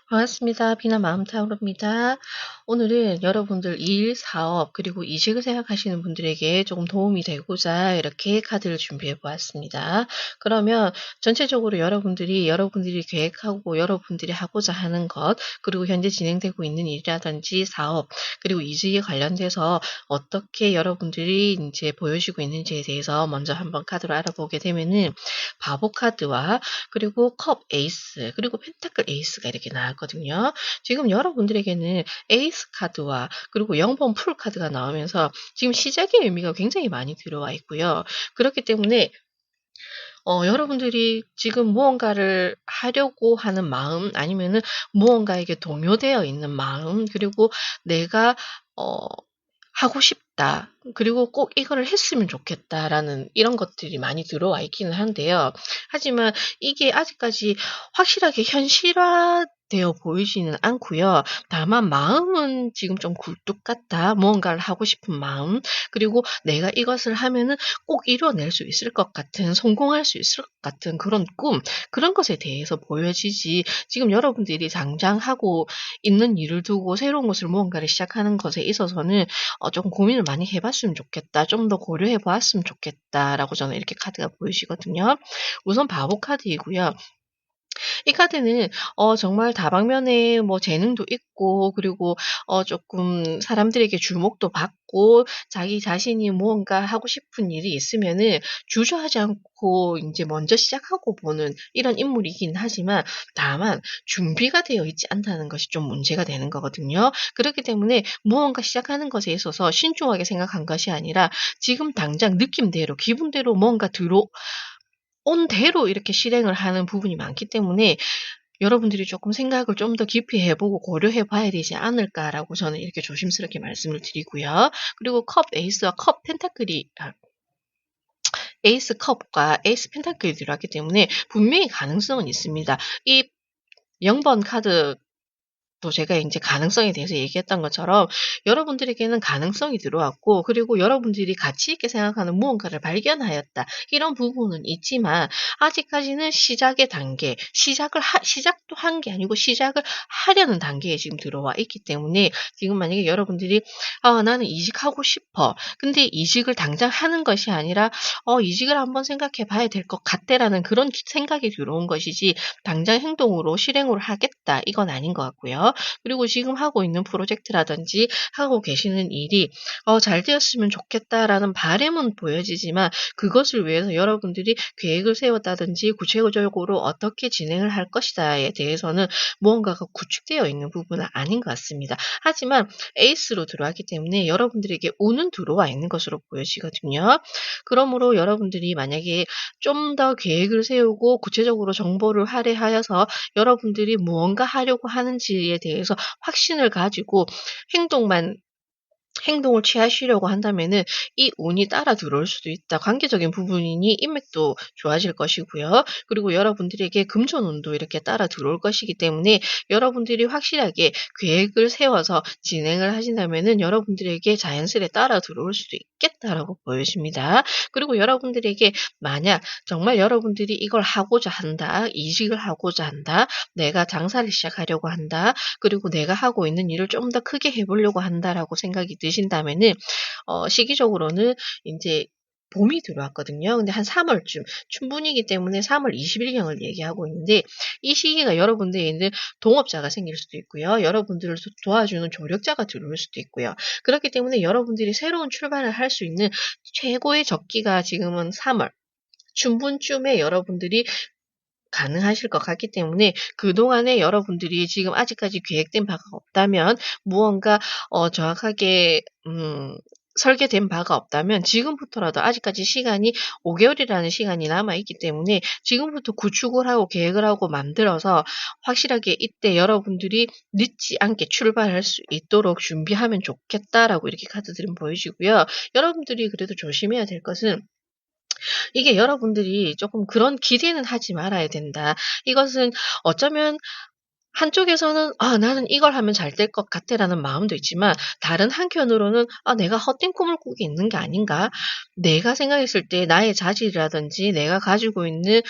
반갑습니다. 비나 마음타로입니다. 오늘은 여러분들 일, 사업, 그리고 이직을 생각하시는 분들에게 조금 도움이 되고자 이렇게 카드를 준비해 보았습니다. 그러면 전체적으로 여러분들이 계획하고 여러분들이 하고자 하는 것, 그리고 현재 진행되고 있는 일이라든지 사업, 그리고 이직에 관련돼서 어떻게 여러분들이 이제 보여지고 있는지에 대해서 먼저 한번 카드로 알아보게 되면은 바보 카드와 그리고 컵 에이스, 그리고 펜타클 에이스가 이렇게 나왔거든요. 지금 여러분들에게는 에이스 카드와 그리고 0번 풀 카드가 나오면서 지금 시작의 의미가 굉장히 많이 들어와 있고요. 그렇기 때문에 여러분들이 지금 무언가를 하려고 하는 마음, 아니면은 무언가에게 동요되어 있는 마음, 그리고 내가 어 하고 싶다. 그리고 꼭 이거를 했으면 좋겠다라는 이런 것들이 많이 들어와 있기는 한데요. 하지만 이게 아직까지 확실하게 현실화되어 보이지는 않고요. 다만 마음은 지금 좀 굴뚝 같다. 무언가를 하고 싶은 마음, 그리고 내가 이것을 하면은 꼭 이뤄낼 수 있을 것 같은, 성공할 수 있을 것 같은 그런 꿈, 그런 것에 대해서 보여지지, 지금 여러분들이 당장 하고 있는 일을 두고 새로운 것을 무언가를 시작하는 것에 있어서는 조금 고민을 많이 해 봤으면 좋겠다. 좀 더 고려해 보았으면 좋겠다라고 저는 이렇게 카드가 보이시거든요. 우선 바보 카드이고요. 이 카드는 정말 다방면에 뭐 재능도 있고, 그리고 조금 사람들에게 주목도 받고, 자기 자신이 무언가 하고 싶은 일이 있으면은 주저하지 않고 인제 먼저 시작하고 보는 이런 인물이긴 하지만, 다만 준비가 되어 있지 않다는 것이 좀 문제가 되는 거거든요. 그렇기 때문에 무언가 시작하는 것에 있어서 신중하게 생각한 것이 아니라 지금 당장 느낌대로, 기분대로 뭔가 온 대로 이렇게 실행을 하는 부분이 많기 때문에 여러분들이 조금 생각을 좀 더 깊이 해 보고 고려해 봐야 되지 않을까라고 저는 이렇게 조심스럽게 말씀을 드리고요. 그리고 컵 에이스와 컵 펜타클이 에이스 컵과 에이스 펜타클이 들어왔기 때문에 분명히 가능성은 있습니다. 이 0번 카드 또 제가 인제 가능성에 대해서 얘기했던 것처럼 여러분들에게는 가능성이 들어왔고, 그리고 여러분들이 가치 있게 생각하는 무언가를 발견하였다. 이런 부분은 있지만 아직까지는 시작의 단계, 시작도 한 게 아니고 시작을 하려는 단계에 지금 들어와 있기 때문에, 지금 만약에 여러분들이 '아 나는 이직하고 싶어.' 근데 이직을 당장 하는 것이 아니라 '이직을 한번 생각해 봐야 될 것 같다.'라는 그런 생각이 들어온 것이지, 당장 행동으로 실행으로 하겠다 이건 아닌 것 같고요. 그리고 지금 하고 있는 프로젝트라든지 하고 계시는 일이 '잘 되었으면 좋겠다.'라는 바람은 보여지지만, 그것을 위해서 여러분들이 계획을 세웠다든지 구체적으로 어떻게 진행을 할 것이다에 대해서는 무언가가 구축되어 있는 부분은 아닌 것 같습니다. 하지만 에이스로 들어왔기 때문에 여러분들에게 운은 들어와 있는 것으로 보여지거든요. 그러므로 여러분들이 만약에 좀 더 계획을 세우고 구체적으로 정보를 할애하여서 여러분들이 무언가 하려고 하는지에 대해서 확신을 가지고 행동만 행동을 취하시려고 한다면은 이 운이 따라 들어올 수도 있다. 관계적인 부분이니 인맥도 좋아질 것이고요. 그리고 여러분들에게 금전운도 이렇게 따라 들어올 것이기 때문에, 여러분들이 확실하게 계획을 세워서 진행을 하신다면은 여러분들에게 자연스레 따라 들어올 수도 있겠다라고 보여집니다. 그리고 여러분들에게 만약 정말 여러분들이 이걸 하고자 한다, 이직을 하고자 한다, 내가 장사를 시작하려고 한다, 그리고 내가 하고 있는 일을 좀 더 크게 해 보려고 한다라고 생각이 드신다면은, 시기적으로는 인제 봄이 들어왔거든요. 근데 한 3 월쯤 춘분이기 때문에 3월 20 일경을 얘기하고 있는데, 이 시기가 여러분들에게는 동업자가 생길 수도 있고요. 여러분들을 도와주는 조력자가 들어올 수도 있고요. 그렇기 때문에 여러분들이 새로운 출발을 할 수 있는 최고의 적기가 지금은 3 월, 춘분쯤에 여러분들이 가능하실 것 같기 때문에, 그동안에 여러분들이 지금 아직까지 계획된 바가 없다면, 무언가 정확하게 설계된 바가 없다면 지금부터라도, 아직까지 시간이 5 개월이라는 시간이 남아 있기 때문에 지금부터 구축을 하고 계획을 하고 만들어서 확실하게 이때 여러분들이 늦지 않게 출발할 수 있도록 준비하면 좋겠다라고 이렇게 카드들은 보여지고요. 여러분들이 그래도 조심해야 될 것은, 이게 여러분들이 조금 그런 기대는 하지 말아야 된다. 이것은 어쩌면 한쪽에서는 '아 나는 이걸 하면 잘 될 것 같아.'라는 마음도 있지만 다른 한켠으로는 '아 내가 헛된 꿈을 꾸고 있는 게 아닌가?' 내가 생각했을 때 나의 자질이라든지 내가 가지고 있는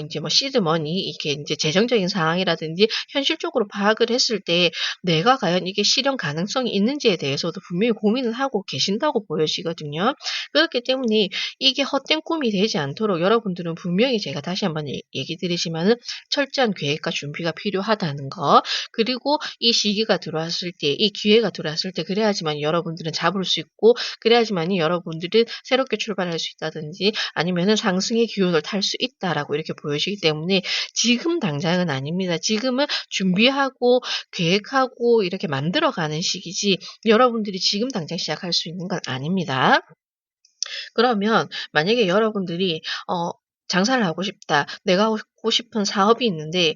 인제 뭐 시드 머니 이게 인제 재정적인 상황이라든지 현실적으로 파악을 했을 때 내가 과연 이게 실현 가능성이 있는지에 대해서도 분명히 고민을 하고 계신다고 보여지거든요. 그렇기 때문에 이게 헛된 꿈이 되지 않도록 여러분들은 분명히 제가 다시 한번 얘기 드리지만은 철저한 계획과 준비가 필요하다는 거. 그리고 이 시기가 들어왔을 때 이 기회가 들어왔을 때 그래야지만 여러분들은 잡을 수 있고 그래야지만이 여러분들은 새롭게 출발할 수 있다든지 아니면은 상승의 기운을 탈 수 있다라고 이렇게 보여지기 때문에 지금 당장은 아닙니다. 지금은 준비하고 계획하고 이렇게 만들어가는 시기지 여러분들이 지금 당장 시작할 수 있는 건 아닙니다. 그러면 만약에 여러분들이 장사를 하고 싶다. 내가 하고 싶은 사업이 있는데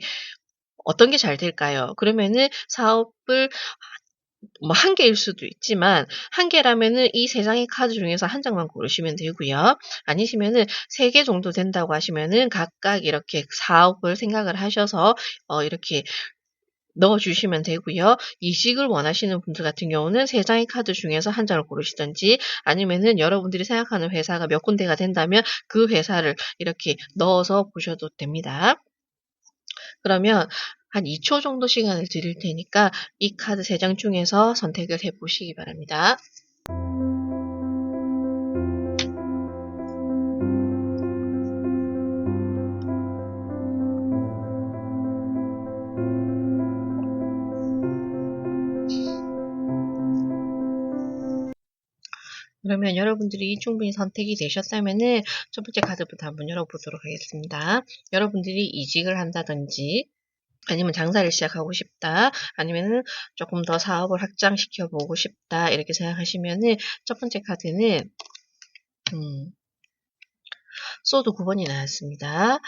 어떤 게 잘 될까요? 그러면은 사업을 뭐 한 개일 수도 있지만 한 개라면은 이 세 장의 카드 중에서 한 장만 고르시면 되고요. 아니시면은 3개 정도 된다고 하시면은 각각 이렇게 사업을 생각을 하셔서 이렇게 넣어 주시면 되고요. 이직을 원하시는 분들 같은 경우는 3 장의 카드 중에서 한 장을 고르시든지 아니면은 여러분들이 생각하는 회사가 몇 군데가 된다면 그 회사를 이렇게 넣어서 보셔도 됩니다. 그러면 한 2초 정도 시간을 드릴 테니까 이 카드 3장 중에서 선택을 해 보시기 바랍니다. 그러면 여러분들이 충분히 선택이 되셨다면은 첫 번째 카드부터 한번 열어 보도록 하겠습니다. 여러분들이 이직을 한다든지 아니면 장사를 시작하고 싶다. 아니면은 조금 더 사업을 확장시켜 보고 싶다. 이렇게 생각하시면은 첫 번째 카드는 음 소드 9 번이 나왔습니다.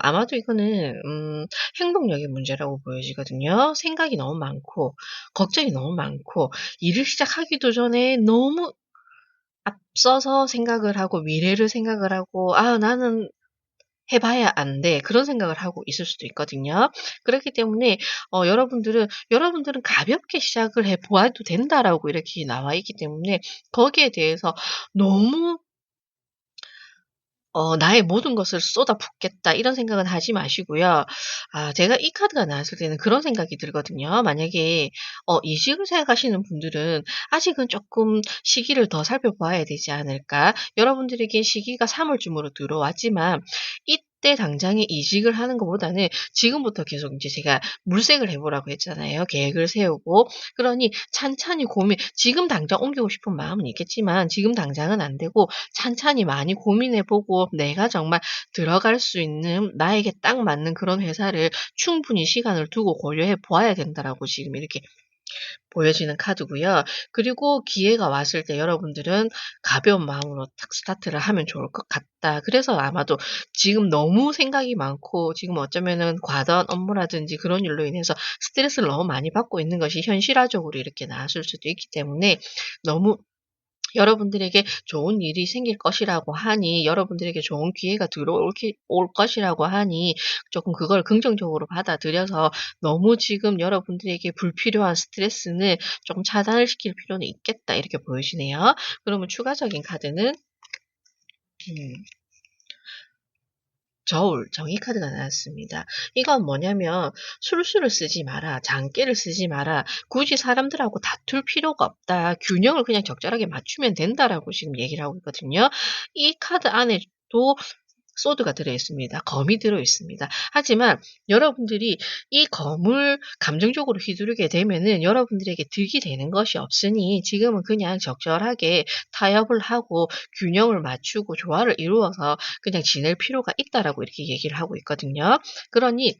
아마도 이거는 행동력의 문제라고 보여지거든요. 생각이 너무 많고 걱정이 너무 많고 일을 시작하기도 전에 너무 앞서서 생각을 하고 미래를 생각을 하고 '아 나는 해 봐야 안 돼.' 그런 생각을 하고 있을 수도 있거든요. 그렇기 때문에 여러분들은 '가볍게 시작을 해 보아도 된다.'라고 이렇게 나와 있기 때문에 거기에 대해서 너무 '나의 모든 것을 쏟아붓겠다.' 이런 생각은 하지 마시고요. 제가 이 카드가 나왔을 때는 그런 생각이 들거든요. 만약에 이직을 생각하시는 분들은 '아직은 쪼끔 시기를 더 살펴봐야 되지 않을까?' 여러분들에게 시기가 3 월쯤으로 들어왔지만 이때 당장에 이직을 하는 것보다는 지금부터 계속 인제 제가 물색을 해 보라고 했잖아요, 계획을 세우고. 그러니 찬찬히 지금 당장 옮기고 싶은 마음은 있겠지만 지금 당장은 안 되고 찬찬히 많이 고민해 보고 내가 정말 들어갈 수 있는 나에게 딱 맞는 그런 회사를 충분히 시간을 두고 고려해 보아야 된다라고 지금 이렇게 보여지는 카드고요. 그리고 기회가 왔을 때 여러분들은 가벼운 마음으로 탁 스타트를 하면 좋을 것 같다. 그래서 아마도 지금 너무 생각이 많고 지금 어쩌면은 과도한 업무라든지 그런 일로 인해서 스트레스를 너무 많이 받고 있는 것이 현실화적으로 이렇게 나왔을 수도 있기 때문에 너무 여러분들에게 좋은 일이 생길 것이라고 하니 여러분들에게 좋은 기회가 올 것이라고 하니 조금 그걸 긍정적으로 받아들여서 너무 지금 여러분들에게 불필요한 스트레스는 좀 차단을 시킬 필요는 있겠다 이렇게 보여지네요. 그러면 추가적인 카드는 음 저울, 정의 카드가 나왔습니다. 이건 뭐냐면 "술수를 쓰지 마라. 장기를 쓰지 마라. 굳이 사람들하고 다툴 필요가 없다. 균형을 그냥 적절하게 맞추면 된다."라고 지금 얘기를 하고 있거든요. 이 카드 안에도 소드가 들어 있습니다. 검이 들어 있습니다. 하지만 여러분들이 이 검을 감정적으로 휘두르게 되면은 여러분들에게 득이 되는 것이 없으니 지금은 그냥 적절하게 타협을 하고 균형을 맞추고 조화를 이루어서 그냥 지낼 필요가 있다라고 이렇게 얘기를 하고 있거든요. 그러니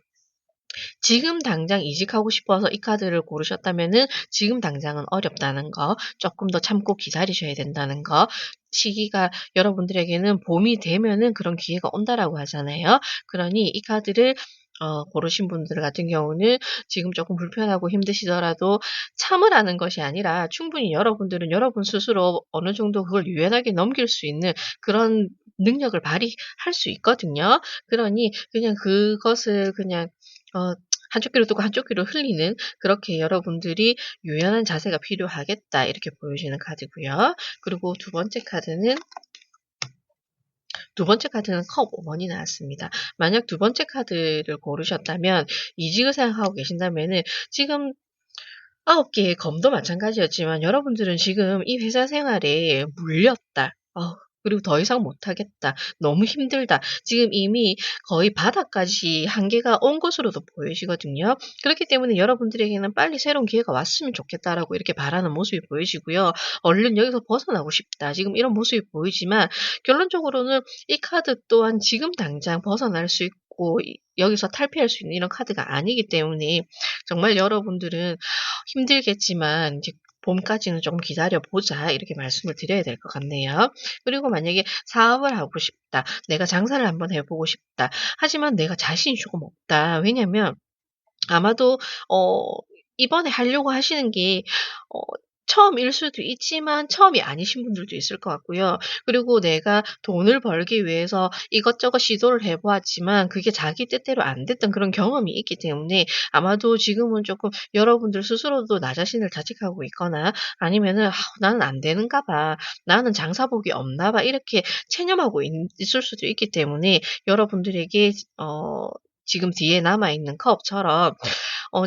지금 당장 이직하고 싶어서 이 카드를 고르셨다면은 지금 당장은 어렵다는 거, 조금 더 참고 기다리셔야 된다는 거, 시기가 여러분들에게는 봄이 되면은 그런 기회가 온다라고 하잖아요. 그러니 이 카드를 고르신 분들 같은 경우는 지금 조금 불편하고 힘드시더라도 참으라는 것이 아니라 충분히 여러분들은 여러분 스스로 어느 정도 그걸 유연하게 넘길 수 있는 그런 능력을 발휘할 수 있거든요. 그러니 그냥 그것을 그냥 어 한쪽 귀로 뜨고 한쪽 귀로 흘리는 그렇게 여러분들이 유연한 자세가 필요하겠다 이렇게 보여지는 카드고요. 그리고 두 번째 카드는 컵 5번이 나왔습니다. 만약 두 번째 카드를 고르셨다면 이직을 생각하고 계신다면은 지금 9개의 검도 마찬가지였지만 여러분들은 지금 이 회사 생활에 물렸다. 그리고 더 이상 못하겠다. 너무 힘들다. 지금 이미 거의 바닥까지 한계가 온 것으로도 보여지거든요. 그렇기 때문에 여러분들에게는 빨리 새로운 기회가 왔으면 좋겠다라고 이렇게 바라는 모습이 보여지고요. 얼른 여기서 벗어나고 싶다. 지금 이런 모습이 보이지만 결론적으로는 이 카드 또한 지금 당장 벗어날 수 있고 여기서 탈피할 수 있는 이런 카드가 아니기 때문에 정말 여러분들은 힘들겠지만 이제 봄까지는 좀 기다려 보자 이렇게 말씀을 드려야 될 것 같네요. 그리고 만약에 사업을 하고 싶다. 내가 장사를 한번 해 보고 싶다. 하지만 내가 자신이 조금 없다. 왜냐면 아마도 어 이번에 하려고 하시는 게 어 처음일 수도 있지만 처음이 아니신 분들도 있을 것 같고요. 그리고 내가 돈을 벌기 위해서 이것저것 시도를 해 보았지만 그게 자기 뜻대로 안 됐던 그런 경험이 있기 때문에 아마도 지금은 조금 여러분들 스스로도 나 자신을 자책하고 있거나 아니면은 '나는 안 되는가 봐. 나는 장사복이 없나 봐.' 이렇게 체념하고 있을 수도 있기 때문에 여러분들에게 지금 뒤에 남아 있는 컵처럼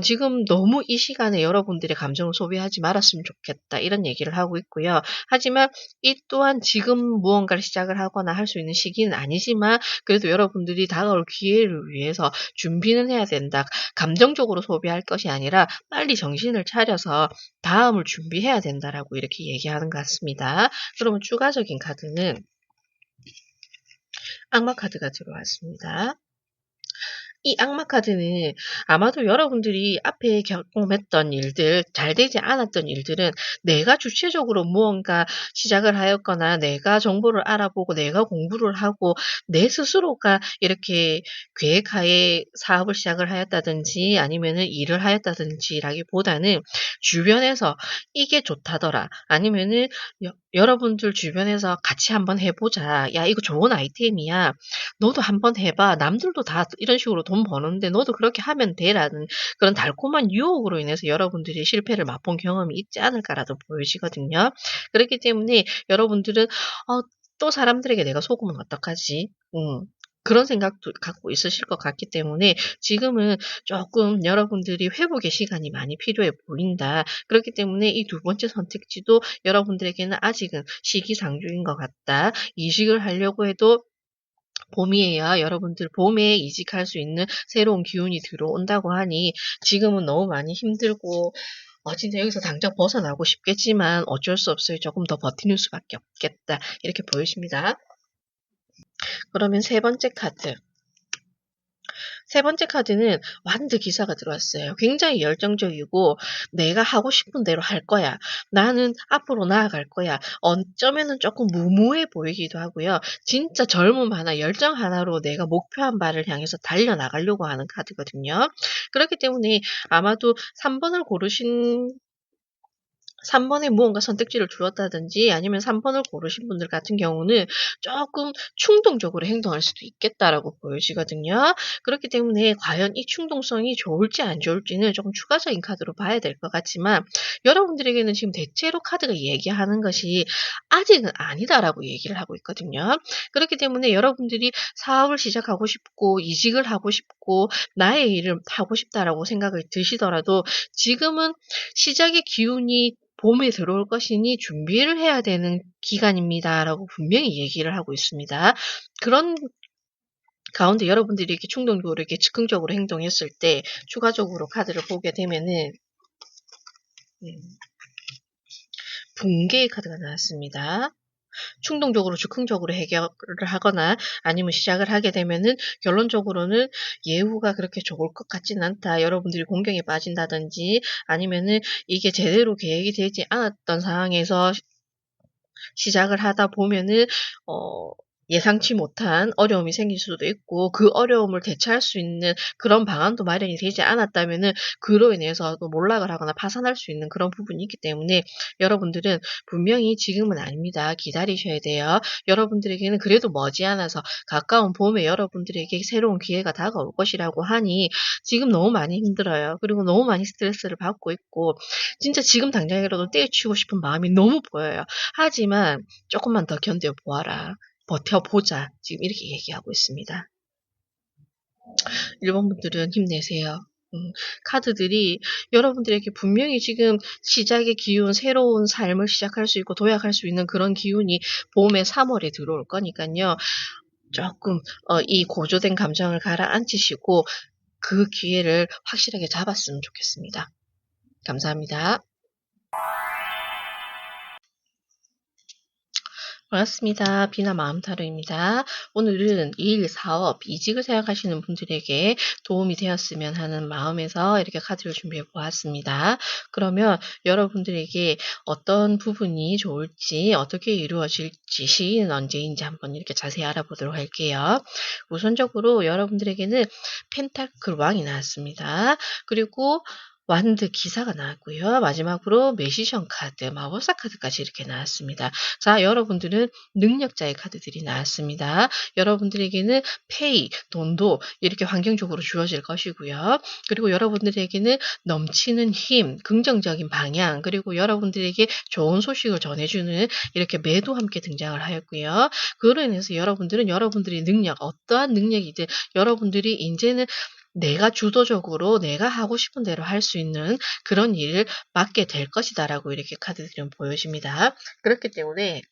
지금 너무 이 시간에 여러분들의 감정을 소비하지 말았으면 좋겠다. 이런 얘기를 하고 있고요. 하지만 이 또한 지금 무언가를 시작을 하거나 할 수 있는 시기는 아니지만 그래도 여러분들이 다가올 기회를 위해서 준비는 해야 된다. 감정적으로 소비할 것이 아니라 빨리 정신을 차려서 다음을 준비해야 된다라고 이렇게 얘기하는 것 같습니다. 그러면 추가적인 카드는 악마 카드가 들어왔습니다. 이 악마 카드는 아마도 여러분들이 앞에 경험했던 일들, 잘 되지 않았던 일들은 내가 주체적으로 무언가 시작을 하였거나 내가 정보를 알아보고 내가 공부를 하고 내 스스로가 이렇게 계획하에 사업을 시작을 하였다든지 아니면은 일을 하였다든지라기보다는 주변에서 이게 좋다더라. 아니면은 여러분들 주변에서 같이 한번 해 보자. 야, 이거 좋은 아이템이야. 너도 한번 해 봐. 남들도 다 이런 식으로 돈 버는데 너도 그렇게 하면 돼.'라는 그런 달콤한 유혹으로 인해서 여러분들이 실패를 맛본 경험이 있지 않을까라도 보여지거든요. 그렇기 때문에 여러분들은 '또 사람들에게 내가 속으면 어떡하지?' 그런 생각도 갖고 있으실 것 같기 때문에 지금은 쪼끔 여러분들이 회복의 시간이 많이 필요해 보인다. 그렇기 때문에 이 두 번째 선택지도 여러분들에게는 아직은 시기상조인 것 같다. 이직을 하려고 해도 봄이에야 여러분들 봄에 이직할 수 있는 새로운 기운이 들어온다고 하니 지금은 너무 많이 힘들고 진짜 여기서 당장 벗어나고 싶겠지만 어쩔 수 없어요. 조금 더 버티는 수밖에 없겠다. 이렇게 보여집니다. 그러면 세 번째 카드. 세 번째 카드는 완드 기사가 들어왔어요. 굉장히 열정적이고 '내가 하고 싶은 대로 할 거야. 나는 앞으로 나아갈 거야.' 어쩌면은 쪼끔 무모해 보이기도 하고요. 진짜 젊음 하나, 열정 하나로 내가 목표한 바를 향해서 달려나가려고 하는 카드거든요. 그렇기 때문에 아마도 3번을 고르신 3 번에 무언가 선택지를 두었다든지 아니면 3 번을 고르신 분들 같은 경우는 쪼끔 충동적으로 행동할 수도 있겠다라고 보여지거든요. 그렇기 때문에 과연 이 충동성이 좋을지 안 좋을지는 쪼금 추가적인 카드로 봐야 될 것 같지만 여러분들에게는 지금 대체로 카드가 얘기하는 것이 "아직은 아니다."라고 얘기를 하고 있거든요. 그렇기 때문에 여러분들이 사업을 시작하고 싶고 이직을 하고 싶고 '나의 일을 하고 싶다.'라고 생각을 드시더라도 지금은 시작의 기운이 봄에 들어올 것이니 준비를 해야 되는 기간입니다라고 분명히 얘기를 하고 있습니다. 그런 가운데 여러분들이 이렇게 충동적으로 이렇게 즉흥적으로 행동했을 때 추가적으로 카드를 보게 되면은 음 붕괴의 카드가 나왔습니다. 충동적으로 즉흥적으로 해결을 하거나 아니면 시작을 하게 되면은 결론적으로는 '예후가 그렇게 좋을 것 같지는 않다.' 여러분들이 공경에 빠진다든지 아니면은 이게 제대로 계획이 되지 않았던 상황에서 시작을 하다 보면은 어 예상치 못한 어려움이 생길 수도 있고 그 어려움을 대처할 수 있는 그런 방안도 마련이 되지 않았다면은 그로 인해서 또 몰락을 하거나 파산할 수 있는 그런 부분이 있기 때문에 여러분들은 분명히 지금은 아닙니다. 기다리셔야 돼요. 여러분들에게는 그래도 머지않아서 가까운 봄에 여러분들에게 새로운 기회가 다가올 것이라고 하니 지금 너무 많이 힘들어요. 그리고 너무 많이 스트레스를 받고 있고 진짜 지금 당장이라도 때려치우고 싶은 마음이 너무 보여요. 하지만 조금만 더 견뎌 보아라. 버텨보자. 지금 이렇게 얘기하고 있습니다. 일본 분들은 힘내세요. 카드들이 여러분들에게 분명히 지금 시작의 기운, 새로운 삶을 시작할 수 있고 도약할 수 있는 그런 기운이 봄의 3월에 들어올 거니까요. 조금 이 고조된 감정을 가라앉히시고 그 기회를 확실하게 잡았으면 좋겠습니다. 감사합니다. 반갑습니다. 비나 마음타로입니다. 오늘은 일, 사업, 이직을 생각하시는 분들에게 도움이 되었으면 하는 마음에서 이렇게 카드를 준비해 보았습니다. 그러면 여러분들에게 어떤 부분이 좋을지, 어떻게 이루어질지, 시기는 언제인지 한번 이렇게 자세히 알아보도록 할게요. 우선적으로 여러분들에게는 펜타클 왕이 나왔습니다. 그리고 완드 기사가 나왔고요. 마지막으로 매지션 카드, 마법사 카드까지 이렇게 나왔습니다. 자, 여러분들은 능력자의 카드들이 나왔습니다. 여러분들에게는 페이, 돈도 이렇게 환경적으로 주어질 것이고요. 그리고 여러분들에게는 넘치는 힘, 긍정적인 방향, 그리고 여러분들에게 좋은 소식을 전해주는 이렇게 매도 함께 등장을 하였고요. 그로 인해서 여러분들은 여러분들의 능력, 어떠한 능력이든 여러분들이 이제는 내가 주도적으로 내가 하고 싶은 대로 할 수 있는 그런 일을 맡게 될 것이다라고 이렇게 카드들은 보여집니다. 그렇기 때문에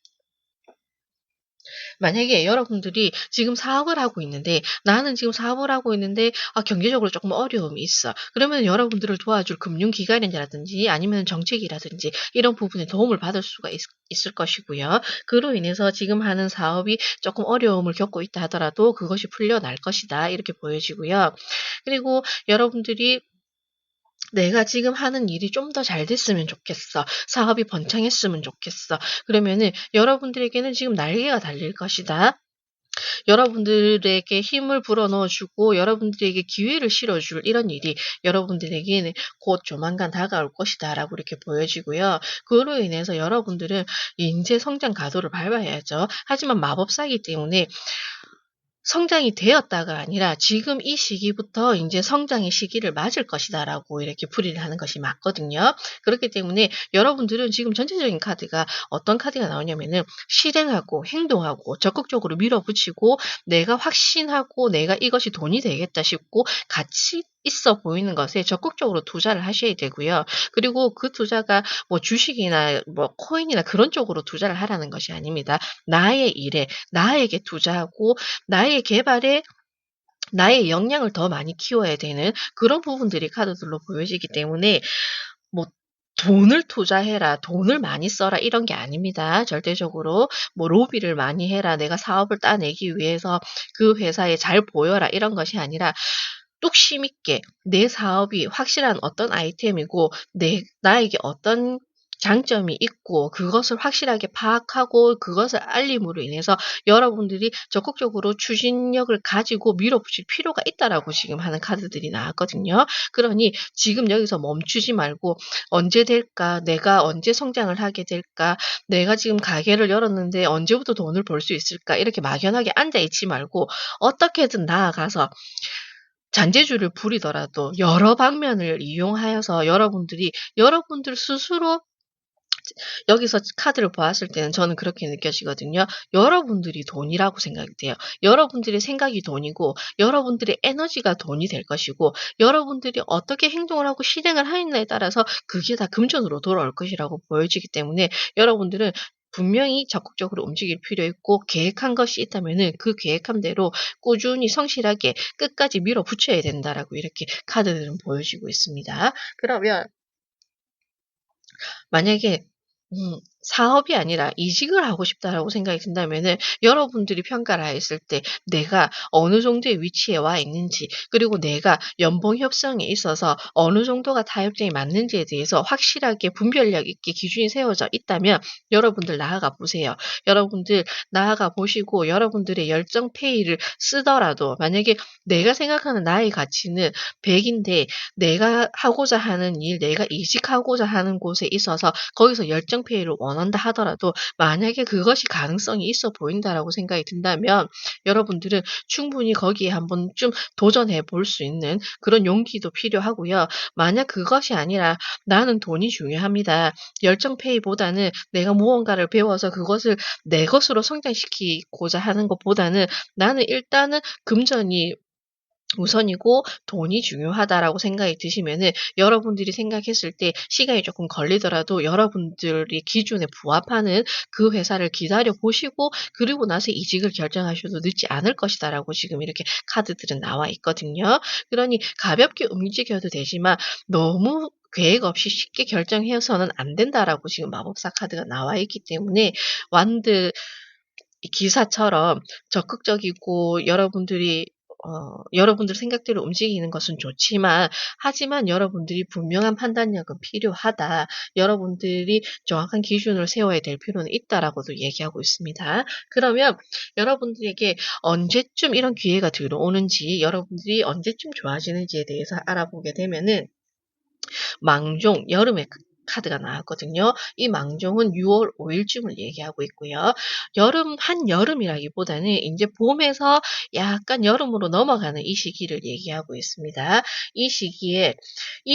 만약에 여러분들이 지금 사업을 하고 있는데 나는 지금 사업을 하고 있는데 경제적으로 조금 어려움이 있어. 그러면 여러분들을 도와줄 금융기관이라든지 아니면 정책이라든지 이런 부분에 도움을 받을 수가 있을 것이고요. 그로 인해서 지금 하는 사업이 조금 어려움을 겪고 있다 하더라도 그것이 풀려날 것이다. 이렇게 보여지고요. 그리고 여러분들이 내가 지금 하는 일이 좀 더 잘 됐으면 좋겠어. 사업이 번창했으면 좋겠어. 그러면은 여러분들에게는 지금 날개가 달릴 것이다. 여러분들에게 힘을 불어넣어 주고 여러분들에게 기회를 실어줄 이런 일이 여러분들에게는 곧 조만간 다가올 것이다라고 이렇게 보여지고요. 그로 인해서 여러분들은 인재 성장 가도를 밟아야죠. 하지만 마법사이기 때문에 성장이 되었다가 아니라 지금 이 시기부터 인제 성장의 시기를 맞을 것이다라고 이렇게 풀이를 하는 것이 맞거든요. 그렇기 때문에 여러분들은 지금 전체적인 카드가 어떤 카드가 나오냐면은 실행하고 행동하고 적극적으로 밀어붙이고 내가 확신하고 '내가 이것이 돈이 되겠다.' 싶고 가치 있어 보이는 것에 적극적으로 투자를 하셔야 되고요. 그리고 그 투자가 뭐 주식이나 뭐 코인이나 그런 쪽으로 투자를 하라는 것이 아닙니다. 나의 일에 나에게 투자하고 나의 개발에 나의 역량을 더 많이 키워야 되는 그런 부분들이 카드들로 보여지기 때문에 뭐 "돈을 투자해라. 돈을 많이 써라." 이런 게 아닙니다. 절대적으로 뭐 "로비를 많이 해라. 내가 사업을 따내기 위해서 그 회사에 잘 보여라." 이런 것이 아니라 뚝심 있게 내 사업이 확실한 어떤 아이템이고 나에게 어떤 장점이 있고 그것을 확실하게 파악하고 그것을 알림으로 인해서 여러분들이 적극적으로 추진력을 가지고 밀어붙일 필요가 있다라고 지금 하는 카드들이 나왔거든요. 그러니 지금 여기서 멈추지 말고 '언제 될까? 내가 언제 성장을 하게 될까? 내가 지금 가게를 열었는데 언제부터 돈을 벌 수 있을까?' 이렇게 막연하게 앉아 있지 말고 어떻게든 나아가서 잔재주를 부리더라도 여러 방면을 이용하여서 여러분들 스스로 여기서 카드를 보았을 때는 저는 그렇게 느껴지거든요. 여러분들이 돈이라고 생각이 돼요. 여러분들의 생각이 돈이고 여러분들의 에너지가 돈이 될 것이고 여러분들이 어떻게 행동을 하고 실행을 하느냐에 따라서 그게 다 금전으로 돌아올 것이라고 보여지기 때문에 여러분들은 분명히 적극적으로 움직일 필요 있고 계획한 것이 있다면은 그 계획한 대로 꾸준히 성실하게 끝까지 밀어붙여야 된다라고 이렇게 카드들은 보여지고 있습니다. 그러면 만약에 사업이 아니라 이직을 하고 싶다라고 생각이 든다면은 여러분들이 평가를 하였을 때 내가 어느 정도의 위치에 와 있는지, 그리고 내가 연봉 협상에 있어서 어느 정도가 타협점이 맞는지에 대해서 확실하게 분별력 있게 기준이 세워져 있다면 여러분들 나아가 보세요. 여러분들 나아가 보시고 여러분들의 열정 페이를 쓰더라도, 만약에 내가 생각하는 나의 가치는 100인데 내가 하고자 하는 일, 내가 이직하고자 하는 곳에 있어서 거기서 열정 페이를 원한다 하더라도, 만약에 그것이 가능성이 있어 보인다라고 생각이 든다면 여러분들은 충분히 거기에 한번쯤 도전해 볼 수 있는 그런 용기도 필요하고요. 만약 그것이 아니라 '나는 돈이 중요합니다. 열정 페이보다는 내가 무언가를 배워서 그것을 내 것으로 성장시키고자 하는 것보다는 나는 일단은 금전이 우선이고 돈이 중요하다'라고 생각이 드시면은, 여러분들이 생각했을 때 시간이 조금 걸리더라도 여러분들이 기준에 부합하는 그 회사를 기다려 보시고 그리고 나서 이직을 결정하셔도 늦지 않을 것이다라고 지금 이렇게 카드들은 나와 있거든요. 그러니 가볍게 움직여도 되지만 너무 계획 없이 쉽게 결정해서는 안 된다라고 지금 마법사 카드가 나와 있기 때문에, 완드 이 기사처럼 적극적이고 여러분들 생각대로 움직이는 것은 좋지만, 하지만 여러분들이 분명한 판단력은 필요하다. 여러분들이 정확한 기준을 세워야 될 필요는 있다라고도 얘기하고 있습니다. 그러면 여러분들에게 언제쯤 이런 기회가 들어오는지, 여러분들이 언제쯤 좋아지는지에 대해서 알아보게 되면은, 망종, 여름의 카드가 나왔거든요. 이 망종은 6월 5일쯤을 얘기하고 있고요. 한여름이라기보다는 이제 봄에서 약간 여름으로 넘어가는 이 시기를 얘기하고 있습니다. 이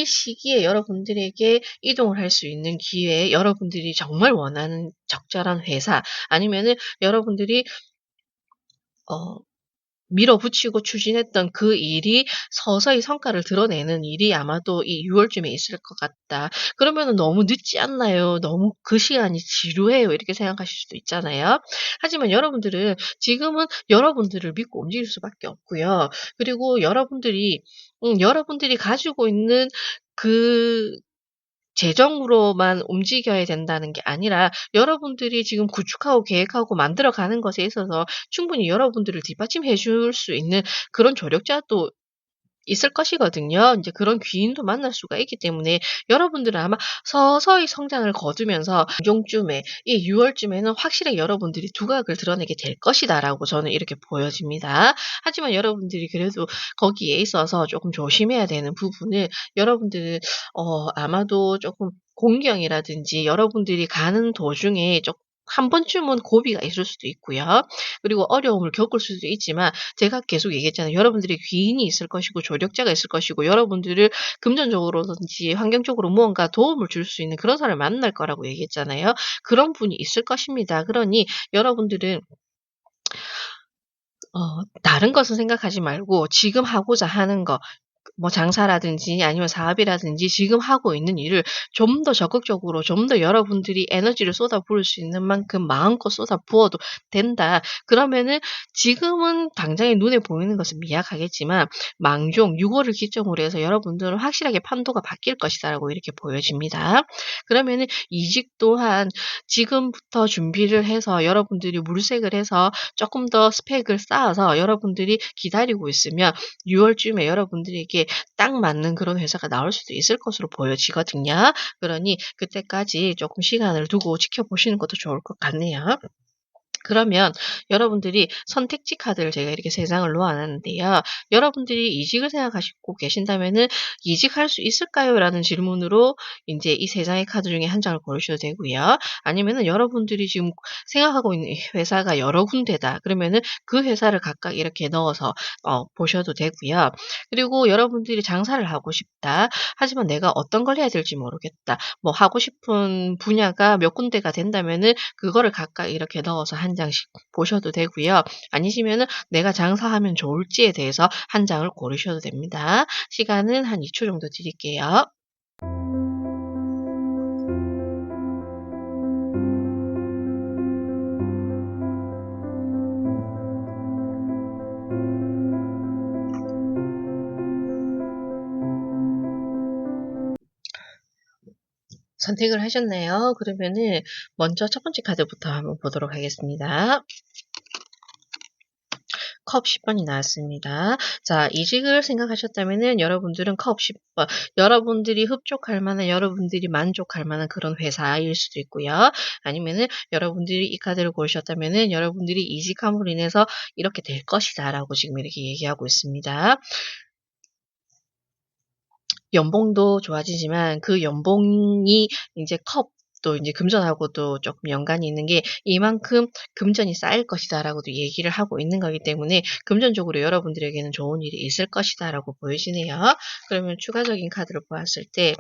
시기에 여러분들에게 이동을 할 수 있는 기회에, 여러분들이 정말 원하는 적절한 회사, 아니면은 여러분들이 어 밀어붙이고 추진했던 그 일이 서서히 성과를 드러내는 일이 아마도 이 6 월쯤에 있을 것 같다. 그러면은 '너무 늦지 않나요? 너무 그 시간이 지루해요.' 이렇게 생각하실 수도 있잖아요. 하지만 여러분들은 지금은 여러분들을 믿고 움직일 수밖에 없고요. 그리고 여러분들이 가지고 있는 그 재정으로만 움직여야 된다는 게 아니라, 여러분들이 지금 구축하고 계획하고 만들어 가는 것에 있어서 충분히 여러분들을 뒷받침해 줄 수 있는 그런 조력자도 있을 것이거든요. 인제 그런 귀인도 만날 수가 있기 때문에 여러분들은 아마 서서히 성장을 거두면서 중종쯤에, 이 6 월쯤에는 확실하게 여러분들이 두각을 드러내게 될 것이다라고 저는 이렇게 보여집니다. 하지만 여러분들이 그래도 거기에 있어서 쪼끔 조심해야 되는 부분은, 여러분들은 아마도 쪼끔 공경이라든지 여러분들이 가는 도중에 한 번쯤은 고비가 있을 수도 있고요. 그리고 어려움을 겪을 수도 있지만, 제가 계속 얘기했잖아요. 여러분들이 귀인이 있을 것이고 조력자가 있을 것이고, 여러분들을 금전적으로든지 환경적으로 무언가 도움을 줄 수 있는 그런 사람을 만날 거라고 얘기했잖아요. 그런 분이 있을 것입니다. 그러니 여러분들은 다른 것은 생각하지 말고 지금 하고자 하는 거, 뭐 장사라든지 아니면 사업이라든지 지금 하고 있는 일을 좀 더 적극적으로, 좀 더 여러분들이 에너지를 쏟아부을 수 있는 만큼 마음껏 쏟아부어도 된다. 그러면은 지금은 당장에 눈에 보이는 것은 미약하겠지만, 망종 6 월을 기점으로 해서 여러분들은 확실하게 판도가 바뀔 것이다라고 이렇게 보여집니다. 그러면은 이직 또한 지금부터 준비를 해서 여러분들이 물색을 해서 조금 더 스펙을 쌓아서 여러분들이 기다리고 있으면 6 월쯤에 여러분들에게 딱 맞는 그런 회사가 나올 수도 있을 것으로 보여지거든요. 그러니 그때까지 조금 시간을 두고 지켜보시는 것도 좋을 것 같네요. 그러면 여러분들이 선택지 카드를 제가 이렇게 3 장을 놓아 놨는데요. 여러분들이 이직을 생각하시고 계신다면은 "이직할 수 있을까요?"라는 질문으로 인제 이 3 장의 카드 중에 1 장을 고르셔도 되고요. 아니면은 여러분들이 지금 생각하고 있는 이 회사가 여러 군데다, 그러면은 그 회사를 각각 이렇게 넣어서 보셔도 되고요. 그리고 여러분들이 "장사를 하고 싶다. 하지만 내가 어떤 걸 해야 될지 모르겠다." 뭐 하고 싶은 분야가 몇 군데가 된다면은 그거를 각각 이렇게 넣어서 1 장씩 보셔도 되고요. 아니시면은 내가 장사하면 좋을지에 대해서 1 장을 고르셔도 됩니다. 시간은 한 2초 정도 드릴게요. 선택을 하셨나요? 그러면은 먼저 첫 번째 카드부터 한번 보도록 하겠습니다. 컵 10번이 나왔습니다. 자, 이직을 생각하셨다면은 여러분들은 컵 10번, 여러분들이 흡족할 만한, 여러분들이 만족할 만한 그런 회사일 수도 있고요. 아니면은 여러분들이 이 카드를 고르셨다면은 여러분들이 이직함으로 인해서 이렇게 될 것이다라고 지금 이렇게 얘기하고 있습니다. 연봉도 좋아지지만 그 연봉이 이제 컵도 이제 금전하고도 조금 연관이 있는 게 이만큼 금전이 쌓일 것이다라고도 얘기를 하고 있는 거기 때문에 금전적으로 여러분들에게는 좋은 일이 있을 것이다라고 보여지네요. 그러면 추가적인 카드를 보았을 때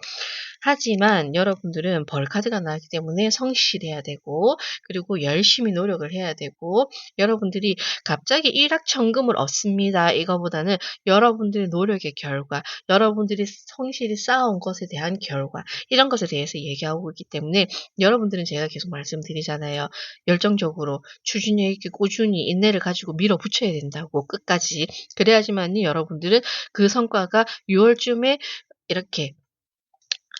하지만 여러분들은 벌 카드가 나왔기 때문에 성실해야 되고 그리고 열심히 노력을 해야 되고 여러분들이 갑자기 일확천금을 얻습니다. 이거보다는 여러분들의 노력의 결과 여러분들이 성실히 쌓아온 것에 대한 결과 이런 것에 대해서 얘기하고 있기 때문에 여러분들은 제가 계속 말씀드리잖아요. 열정적으로 추진력 있게 꾸준히 인내를 가지고 밀어붙여야 된다고 끝까지. 그래야지만이 여러분들은 그 성과가 6월쯤에 이렇게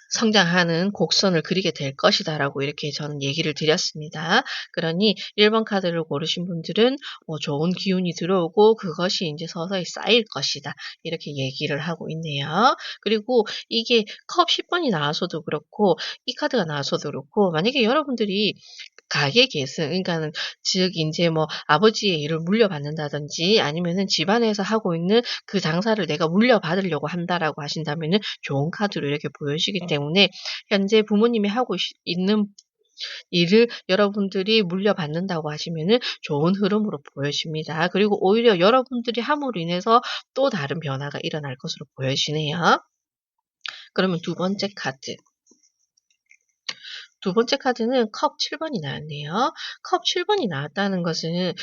성장하는 곡선을 그리게 될 것이다라고 이렇게 저는 얘기를 드렸습니다. 그러니 1번 카드를 고르신 분들은 좋은 기운이 들어오고 그것이 이제 서서히 쌓일 것이다. 이렇게 얘기를 하고 있네요. 그리고 이게 컵 10번이 나와서도 그렇고 이 카드가 나와서도 그렇고 만약에 여러분들이 가계 계승 그러니까는 즉 인제 뭐 아버지의 일을 물려받는다든지 아니면은 집안에서 하고 있는 그 장사를 내가 물려받으려고 한다라고 하신다면은 좋은 카드로 이렇게 보여지기 때문에 현재 부모님이 하고 있는 일을 여러분들이 물려받는다고 하시면은 좋은 흐름으로 보여집니다. 그리고 오히려 여러분들이 함으로 인해서 또 다른 변화가 일어날 것으로 보여지네요. 그러면 두 번째 카드. 두 번째 카드는 컵 7번이 나왔네요. 컵 7번이 나왔다는 것은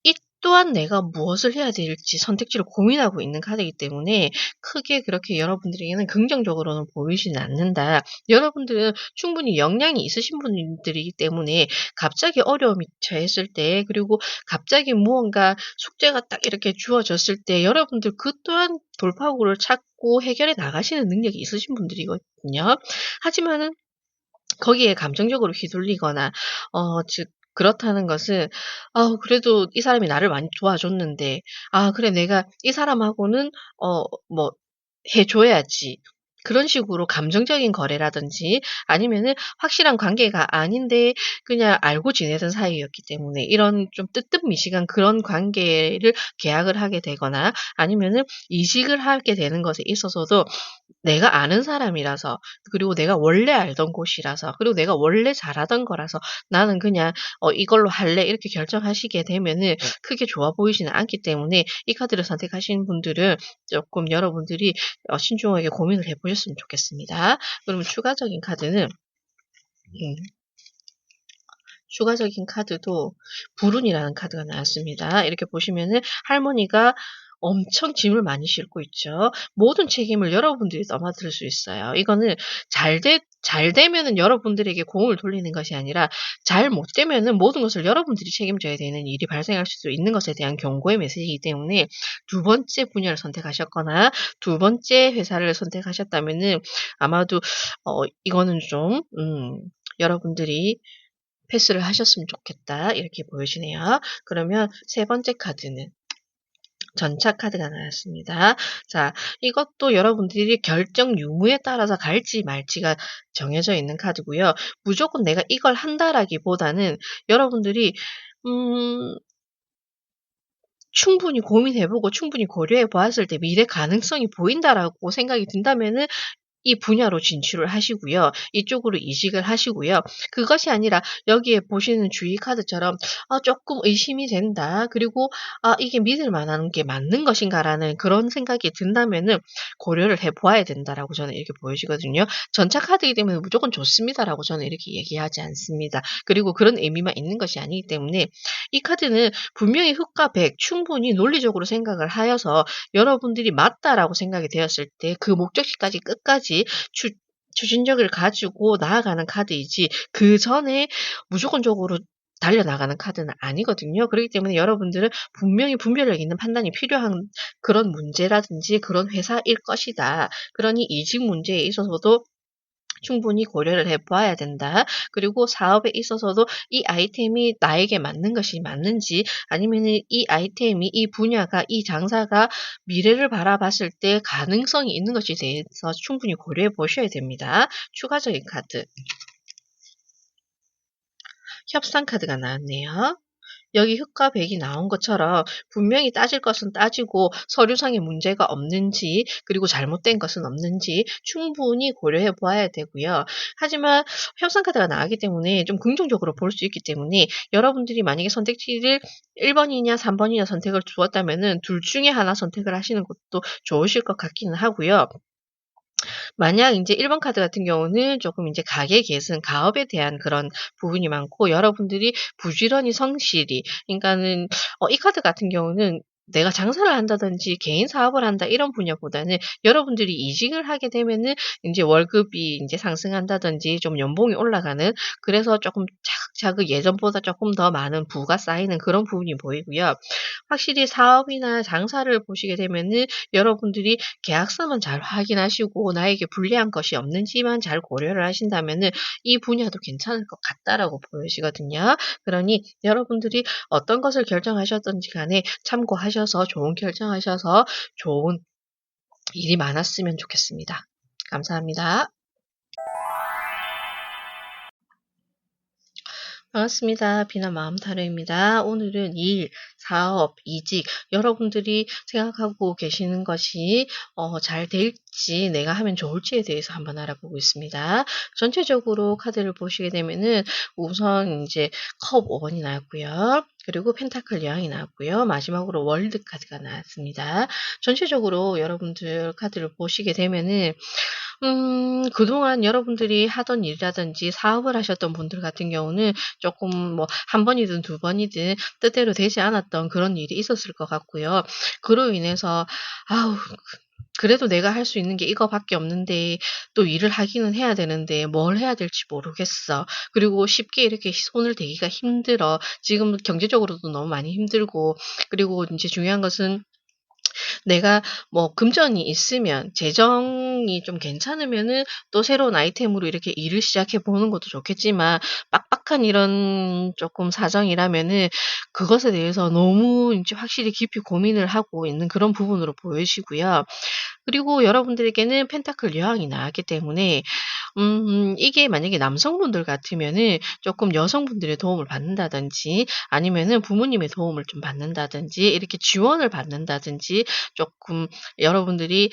이 또한 내가 무엇을 해야 될지 선택지를 고민하고 있는 카드이기 때문에 크게 그렇게 여러분들에게는 긍정적으로는 보이지는 않는다. 여러분들은 충분히 역량이 있으신 분들이기 때문에 갑자기 어려움이 처했을 때 그리고 갑자기 무언가 숙제가 딱 이렇게 주어졌을 때 여러분들 그 또한 돌파구를 찾고 해결해 나가시는 능력이 있으신 분들이거든요. 하지만은 거기에 감정적으로 휘둘리거나 즉 그렇다는 것은 '아 그래도 이 사람이 나를 많이 도와줬는데 아 그래 내가 이 사람하고는 뭐 해 줘야지.' 그런 식으로 감정적인 거래라든지 아니면은 확실한 관계가 아닌데 그냥 알고 지내던 사이였기 때문에 이런 좀 뜨뜻미시한 그런 관계를 계약을 하게 되거나 아니면은 이직을 하게 되는 것에 있어서도 내가 아는 사람이라서 그리고 내가 원래 알던 곳이라서 그리고 내가 원래 잘하던 거라서 '나는 그냥 이걸로 할래.' 이렇게 결정하시게 되면은 크게 좋아 보이지는 않기 때문에 이 카드를 선택하신 분들은 쪼끔 여러분들이 신중하게 고민을 해 보셨으면 좋겠습니다. 그러면 추가적인 카드도 불운이라는 카드가 나왔습니다. 이렇게 보시면은 할머니가 엄청 짐을 많이 싣고 있죠. 모든 책임을 여러분들이 떠맡을 수 있어요. 이거는 잘 되면은 여러분들에게 공을 돌리는 것이 아니라 잘 못 되면은 모든 것을 여러분들이 책임져야 되는 일이 발생할 수도 있는 것에 대한 경고의 메시지이기 때문에 두 번째 분야를 선택하셨거나 두 번째 회사를 선택하셨다면은 아마도 이거는 좀 여러분들이 패스를 하셨으면 좋겠다. 이렇게 보여지네요. 그러면 세 번째 카드는 전차 카드가 나왔습니다. 자, 이것도 여러분들이 결정 유무에 따라서 갈지 말지가 정해져 있는 카드고요. 무조건 내가 이걸 한다라기보다는 여러분들이 음 충분히 고민해 보고 충분히 고려해 보았을 때 미래 가능성이 보인다라고 생각이 든다면은 이 분야로 진출을 하시고요. 이쪽으로 이직을 하시고요. 그것이 아니라 여기에 보시는 주의 카드처럼 '아 쪼끔 의심이 된다. 그리고 아 이게 믿을 만한 게 맞는 것인가.'라는 그런 생각이 든다면은 고려를 해 보아야 된다라고 저는 이렇게 보여지거든요. 전차 카드이기 때문에 무조건 좋습니다라고 저는 이렇게 얘기하지 않습니다. 그리고 그런 의미만 있는 것이 아니기 때문에 이 카드는 분명히 흑과 백 충분히 논리적으로 생각을 하여서 여러분들이 맞다라고 생각이 되었을 때 그 목적지까지 끝까지 추진력을 가지고 나아가는 카드이지 그전에 무조건적으로 달려나가는 카드는 아니거든요. 그렇기 때문에 여러분들은 분명히 분별력 있는 판단이 필요한 그런 문제라든지 그런 회사일 것이다. 그러니 이직 문제에 있어서도 충분히 고려를 해 보아야 된다. 그리고 사업에 있어서도 이 아이템이 나에게 맞는 것이 맞는지 아니면은 이 아이템이 이 분야가 이 장사가 미래를 바라봤을 때 가능성이 있는 것에 대해서 충분히 고려해 보셔야 됩니다. 추가적인 카드. 협상 카드가 나왔네요. 여기 흑과 백이 나온 것처럼 분명히 따질 것은 따지고 서류상의 문제가 없는지 그리고 잘못된 것은 없는지 충분히 고려해 보아야 되고요. 하지만 협상 카드가 나왔기 때문에 좀 긍정적으로 볼 수 있기 때문에 여러분들이 만약에 선택지를 1번이냐 3번이냐 선택을 주었다면은 둘 중에 하나 선택을 하시는 것도 좋으실 것 같기는 하고요. 만약 인제 1번 카드 같은 경우는 쪼끔 인제 가계 계승, 가업에 대한 그런 부분이 많고 여러분들이 부지런히 성실히 그러니까는 이 카드 같은 경우는 내가 장사를 한다든지 개인 사업을 한다 이런 분야보다는 여러분들이 이직을 하게 되면은 인제 월급이 인제 상승한다든지 좀 연봉이 올라가는 그래서 쪼끔 차근차근 예전보다 쪼끔 더 많은 부가 쌓이는 그런 부분이 보이고요. 확실히 사업이나 장사를 보시게 되면은 여러분들이 계약서만 잘 확인하시고 나에게 불리한 것이 없는지만 잘 고려를 하신다면은 이 분야도 괜찮을 것 같다라고 보여지거든요. 그러니 여러분들이 어떤 것을 결정하셨든지 간에 참고하셔서 좋은 결정하셔서 좋은 일이 많았으면 좋겠습니다. 감사합니다. 반갑습니다. 비나 마음타로입니다. 오늘은 일, 사업, 이직 여러분들이 생각하고 계시는 것이 잘 될지 내가 하면 좋을지에 대해서 한번 알아보고 있습니다. 전체적으로 카드를 보시게 되면은 우선 이제 컵 5번이 나왔고요. 그리고 펜타클 여왕이 나왔고요. 마지막으로 월드 카드가 나왔습니다. 전체적으로 여러분들 카드를 보시게 되면은 그동안 여러분들이 하던 일이라든지 사업을 하셨던 분들 같은 경우는 조금 뭐 한 번이든 두 번이든 뜻대로 되지 않았던 그런 일이 있었을 것 같고요. 그로 인해서 '아우 그래도 내가 할 수 있는 게 이거밖에 없는데 또 일을 하기는 해야 되는데 뭘 해야 될지 모르겠어. 그리고 쉽게 이렇게 손을 대기가 힘들어. 지금 경제적으로도 너무 많이 힘들고 그리고 인제 중요한 것은 내가 뭐 금전이 있으면 재정이 좀 괜찮으면은 또 새로운 아이템으로 이렇게 일을 시작해 보는 것도 좋겠지만 빡빡한 이런 쪼끔 사정이라면은 그것에 대해서 너무 인제 확실히 깊이 고민을 하고 있는 그런 부분으로 보여지고요. 그리고 여러분들에게는 펜타클 여왕이 나왔기 때문에 이게 만약에 남성분들 같으면은 쪼끔 여성분들의 도움을 받는다든지 아니면은 부모님의 도움을 좀 받는다든지 이렇게 지원을 받는다든지 쪼끔 여러분들이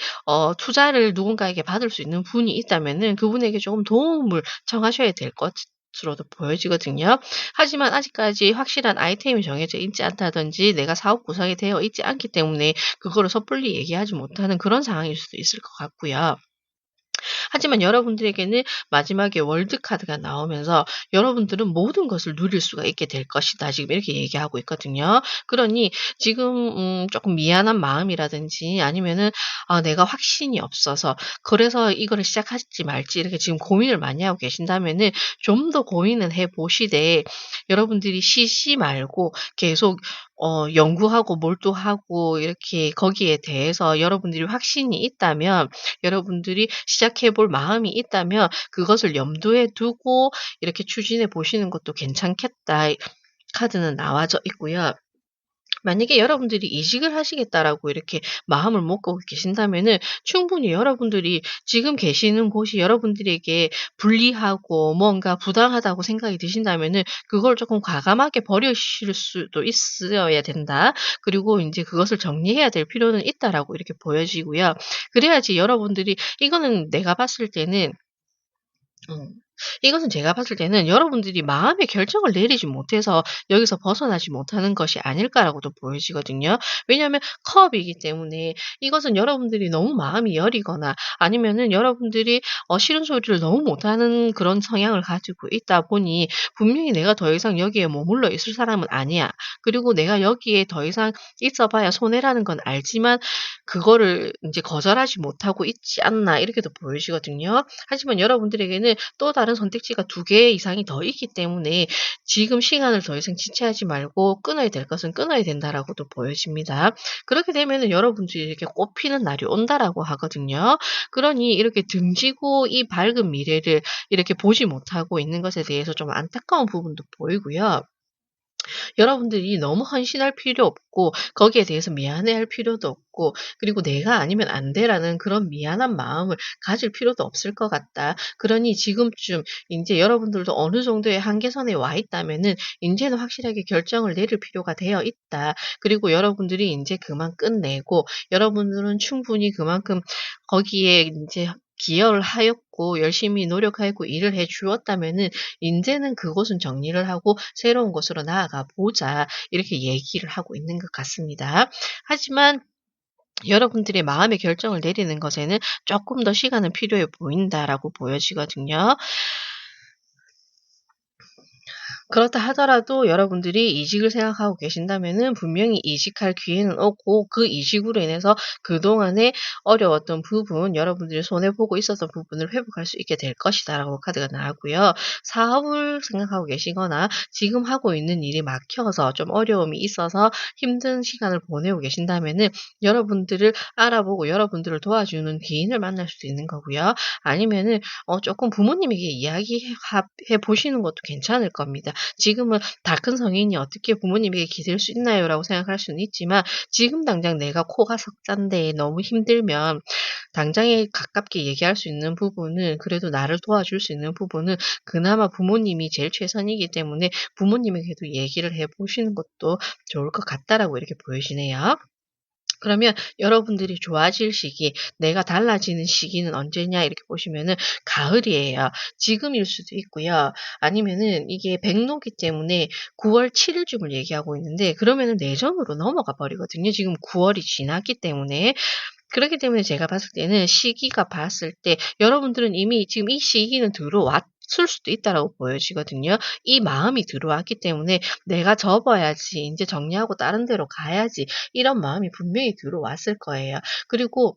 투자를 누군가에게 받을 수 있는 분이 있다면은 그분에게 조금 도움을 청하셔야 될 것으로도 보여지거든요. 하지만 아직까지 확실한 아이템이 정해져 있지 않다든지 내가 사업 구성이 되어 있지 않기 때문에 그거를 섣불리 얘기하지 못하는 그런 상황일 수도 있을 것 같고요. 하지만 여러분들에게는 마지막에 월드 카드가 나오면서 "여러분들은 모든 것을 누릴 수가 있게 될 것이다." 지금 이렇게 얘기하고 있거든요. 그러니 지금 쪼끔 미안한 마음이라든지 아니면은 내가 확신이 없어서 그래서 이거를 시작할지 말지 이렇게 지금 고민을 많이 하고 계신다면은 좀 더 고민을 해 보시되 여러분들이 쉬지 말고 계속 연구하고 몰두하고 이렇게 거기에 대해서 여러분들이 확신이 있다면 여러분들이 시작해 볼 마음이 있다면 그것을 염두에 두고 이렇게 추진해 보시는 것도 괜찮겠다. 카드는 나와져 있고요. 만약에 여러분들이 '이직을 하시겠다.'라고 이렇게 마음을 먹고 계신다면은 충분히 여러분들이 지금 계시는 곳이 여러분들에게 불리하고 뭔가 부당하다고 생각이 드신다면은 그걸 쪼끔 과감하게 버리실 수도 있어야 된다. 그리고 인제 그것을 정리해야 될 필요는 있다라고 이렇게 보여지고요. 그래야지 여러분들이 이거는 내가 봤을 때는 음. 이것은 제가 봤을 때는 여러분들이 마음의 결정을 내리지 못해서 여기서 벗어나지 못하는 것이 아닐까라고도 보여지거든요. 왜냐하면 컵이기 때문에 이것은 여러분들이 너무 마음이 여리거나 아니면은 여러분들이 싫은 소리를 너무 못하는 그런 성향을 가지고 있다 보니 분명히 '내가 더 이상 여기에 머물러 있을 사람은 아니야. 그리고 내가 여기에 더 이상 있어 봐야 손해라는 건 알지만 그거를 인제 거절하지 못하고 있지 않나.' 이렇게도 보여지거든요. 하지만 여러분들에게는 또 다른 다른 선택지가 2개 이상이 더 있기 때문에 지금 시간을 더 이상 지체하지 말고 끊어야 될 것은 끊어야 된다라고도 보여집니다. 그렇게 되면은 여러분들이 이렇게 꽃피는 날이 온다라고 하거든요. 그러니 이렇게 등지고 이 밝은 미래를 이렇게 보지 못하고 있는 것에 대해서 좀 안타까운 부분도 보이고요. 여러분들이 너무 헌신할 필요 없고 거기에 대해서 미안해할 필요도 없고 그리고 '내가 아니면 안 돼.'라는 그런 미안한 마음을 가질 필요도 없을 것 같다. 그러니 지금쯤 인제 여러분들도 어느 정도의 한계선에 와 있다면은 인제는 확실하게 결정을 내릴 필요가 되어 있다. 그리고 여러분들이 인제 그만 끝내고 여러분들은 충분히 그만큼 거기에 인제 기여를 하였고 열심히 노력하였고 일을 해 주었다면은 인제는 그곳은 정리를 하고 새로운 곳으로 나아가 보자. 이렇게 얘기를 하고 있는 것 같습니다. 하지만 여러분들의 마음의 결정을 내리는 것에는 조금 더 시간은 필요해 보인다라고 보여지거든요. 그렇다 하더라도 여러분들이 이직을 생각하고 계신다면은 분명히 이직할 기회는 오고 그 이직으로 인해서 그동안에 어려웠던 부분, 여러분들이 손해 보고 있었던 부분을 회복할 수 있게 될 것이다라고 카드가 나왔고요. 사업을 생각하고 계시거나 지금 하고 있는 일이 막혀서 좀 어려움이 있어서 힘든 시간을 보내고 계신다면은 여러분들을 알아보고 여러분들을 도와주는 기인을 만날 수도 있는 거고요. 아니면은 조금 부모님에게 이야기해 보시는 것도 괜찮을 겁니다. 지금은 다 큰 성인이 어떻게 부모님에게 기댈 수 있나요?"라고 생각할 수는 있지만 지금 당장 내가 코가 석잔데 너무 힘들면 당장에 가깝게 얘기할 수 있는 부분은 그래도 나를 도와줄 수 있는 부분은 그나마 부모님이 제일 최선이기 때문에 부모님에게도 얘기를 해 보시는 것도 좋을 것 같다라고 이렇게 보여지네요. 그러면 여러분들이 좋아질 시기, 내가 달라지는 시기는 언제냐 이렇게 보시면은 가을이에요. 지금일 수도 있고요. 아니면은 이게 백로기 때문에 9월 7 일쯤을 얘기하고 있는데 그러면은 내전으로 넘어가 버리거든요. 지금 9월이 지났기 때문에. 그렇기 때문에 제가 봤을 때는 시기가 봤을 때 여러분들은 이미 지금 이 시기는 들어왔을 수도 있다라고 보여지거든요. 이 마음이 들어왔기 때문에 '내가 접어야지. 인제 정리하고 다른 데로 가야지.' 이런 마음이 분명히 들어왔을 거예요. 그리고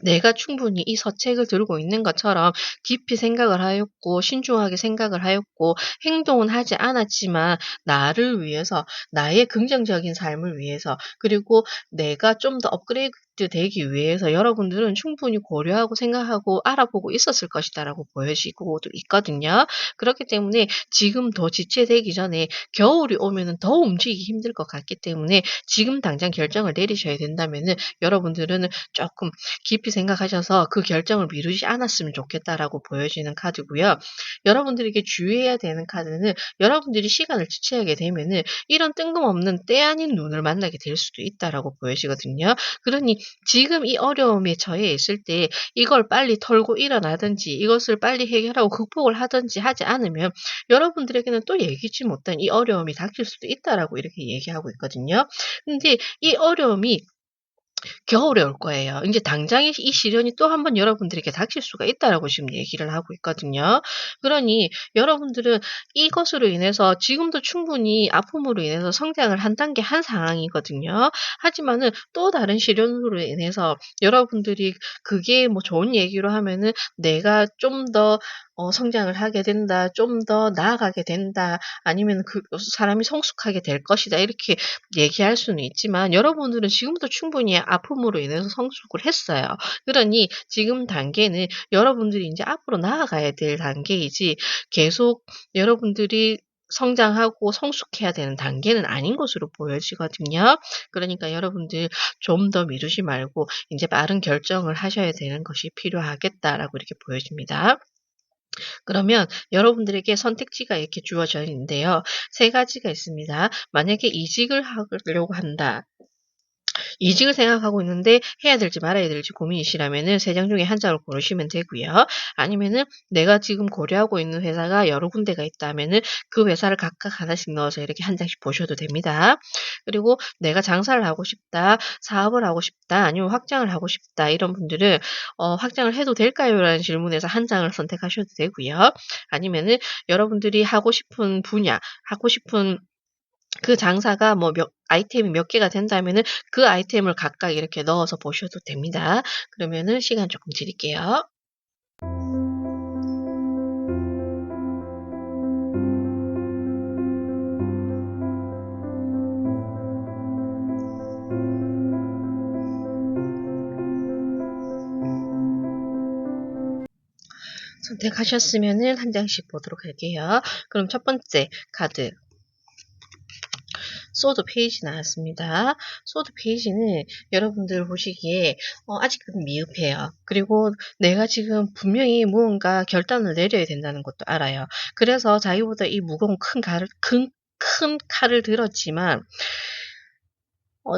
내가 충분히 이 서책을 들고 있는 것처럼 깊이 생각을 하였고 신중하게 생각을 하였고 행동은 하지 않았지만 나를 위해서 나의 긍정적인 삶을 위해서 그리고 내가 좀 더 업그레이드 되기 위해서 여러분들은 충분히 고려하고 생각하고 알아보고 있었을 것이다라고 보여지고도 있거든요. 그렇기 때문에 지금 더 지체되기 전에 겨울이 오면은 더 움직이기 힘들 것 같기 때문에 지금 당장 결정을 내리셔야 된다면은 여러분들은 조금 깊이 생각하셔서 그 결정을 미루지 않았으면 좋겠다라고 보여지는 카드고요. 여러분들에게 주의해야 되는 카드는 여러분들이 시간을 지체하게 되면은 이런 뜬금없는 때 아닌 눈을 만나게 될 수도 있다라고 보여지거든요. 그러니 지금 이 어려움에 처해 있을 때 이걸 빨리 털고 일어나든지 이것을 빨리 해결하고 극복을 하든지 하지 않으면 여러분들에게는 또 예기치 못한 이 어려움이 닥칠 수도 있다라고 이렇게 얘기하고 있거든요. 근데 이 어려움이 겨울에 올 거예요. 인제 당장에 이 시련이 또 한 번 여러분들에게 닥칠 수가 있다라고 지금 얘기를 하고 있거든요. 그러니 여러분들은 이것으로 인해서 지금도 충분히 아픔으로 인해서 성장을 한 단계 한 상황이거든요. 하지만은 또 다른 시련으로 인해서 여러분들이 그게 뭐 좋은 얘기로 하면은 '내가 좀 더 성장을 하게 된다. 좀 더 나아가게 된다.' 아니면 그 '사람이 성숙하게 될 것이다.' 이렇게 얘기할 수는 있지만 여러분들은 지금도 충분히 아픔으로 인해서 성숙을 했어요. 그러니 지금 단계는 여러분들이 인제 앞으로 나아가야 될 단계이지 계속 여러분들이 성장하고 성숙해야 되는 단계는 아닌 것으로 보여지거든요. 그러니까 여러분들 좀 더 미루지 말고 인제 빠른 결정을 하셔야 되는 것이 필요하겠다라고 이렇게 보여집니다. 그러면 여러분들에게 선택지가 이렇게 주어져 있는데요. 3 가지가 있습니다. 만약에 이직을 하려고 한다. 이직을 생각하고 있는데 해야 될지 말아야 될지 고민이시라면은 3장 중에 한 장을 고르시면 되고요. 아니면은 내가 지금 고려하고 있는 회사가 여러 군데가 있다면은 그 회사를 각각 하나씩 넣어서 이렇게 한 장씩 보셔도 됩니다. 그리고 '내가 장사를 하고 싶다. 사업을 하고 싶다. 아니면 확장을 하고 싶다.' 이런 분들은 "확장을 해도 될까요?"라는 질문에서 한 장을 선택하셔도 되고요. 아니면은 여러분들이 하고 싶은 분야, 하고 싶은 그 장사가 뭐 아이템이 몇 개가 된다면은 그 아이템을 각각 이렇게 넣어서 보셔도 됩니다. 그러면은 시간 조금 드릴게요. 선택하셨으면은 한 장씩 보도록 할게요. 그럼 첫 번째 카드. 소드 페이지 나왔습니다. 소드 페이지는 여러분들 보시기에 아직은 미흡해요. 그리고 내가 지금 분명히 무언가 결단을 내려야 된다는 것도 알아요. 그래서 자기보다 이 무거운 큰 칼을 들었지만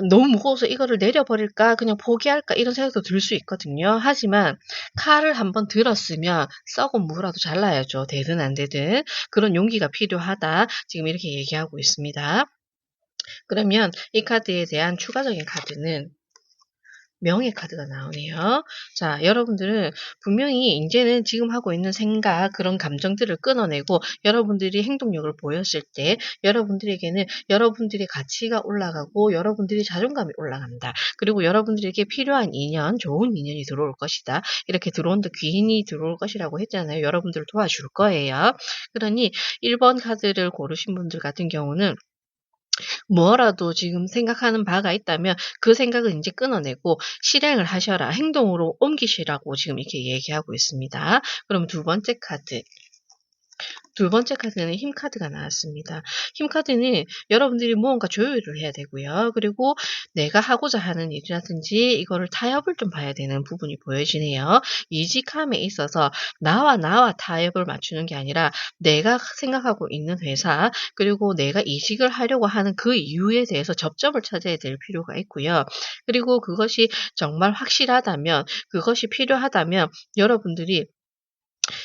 너무 무거워서 이거를 내려버릴까 그냥 포기할까 이런 생각도 들 수 있거든요. 하지만 칼을 한번 들었으면 썩은 무라도 잘라야죠. 되든 안 되든. 그런 용기가 필요하다. 지금 이렇게 얘기하고 있습니다. 그러면 이 카드에 대한 추가적인 카드는 명예 카드가 나오네요. 자, 여러분들은 분명히 이제는 지금 하고 있는 생각, 그런 감정들을 끊어내고 여러분들이 행동력을 보였을 때 여러분들에게는 여러분들의 가치가 올라가고 여러분들의 자존감이 올라간다. 그리고 여러분들에게 필요한 인연, 좋은 인연이 들어올 것이다. 이렇게 들어온다, 귀인이 들어올 것이라고 했잖아요. 여러분들을 도와줄 거예요. 그러니 1번 카드를 고르신 분들 같은 경우는 뭐라도 지금 생각하는 바가 있다면 그 생각을 이제 끊어내고 실행을 하셔라. 행동으로 옮기시라고 지금 이렇게 얘기하고 있습니다. 그럼 두 번째 카드. 두 번째 카드는 힘 카드가 나왔습니다. 힘 카드는 여러분들이 무언가 조율을 해야 되고요. 그리고 내가 하고자 하는 일이라든지 이거를 타협을 좀 봐야 되는 부분이 보여지네요. 이직함에 있어서 나와 타협을 맞추는 게 아니라 내가 생각하고 있는 회사 그리고 내가 이직을 하려고 하는 그 이유에 대해서 접점을 찾아야 될 필요가 있고요. 그리고 그것이 정말 확실하다면 그것이 필요하다면 여러분들이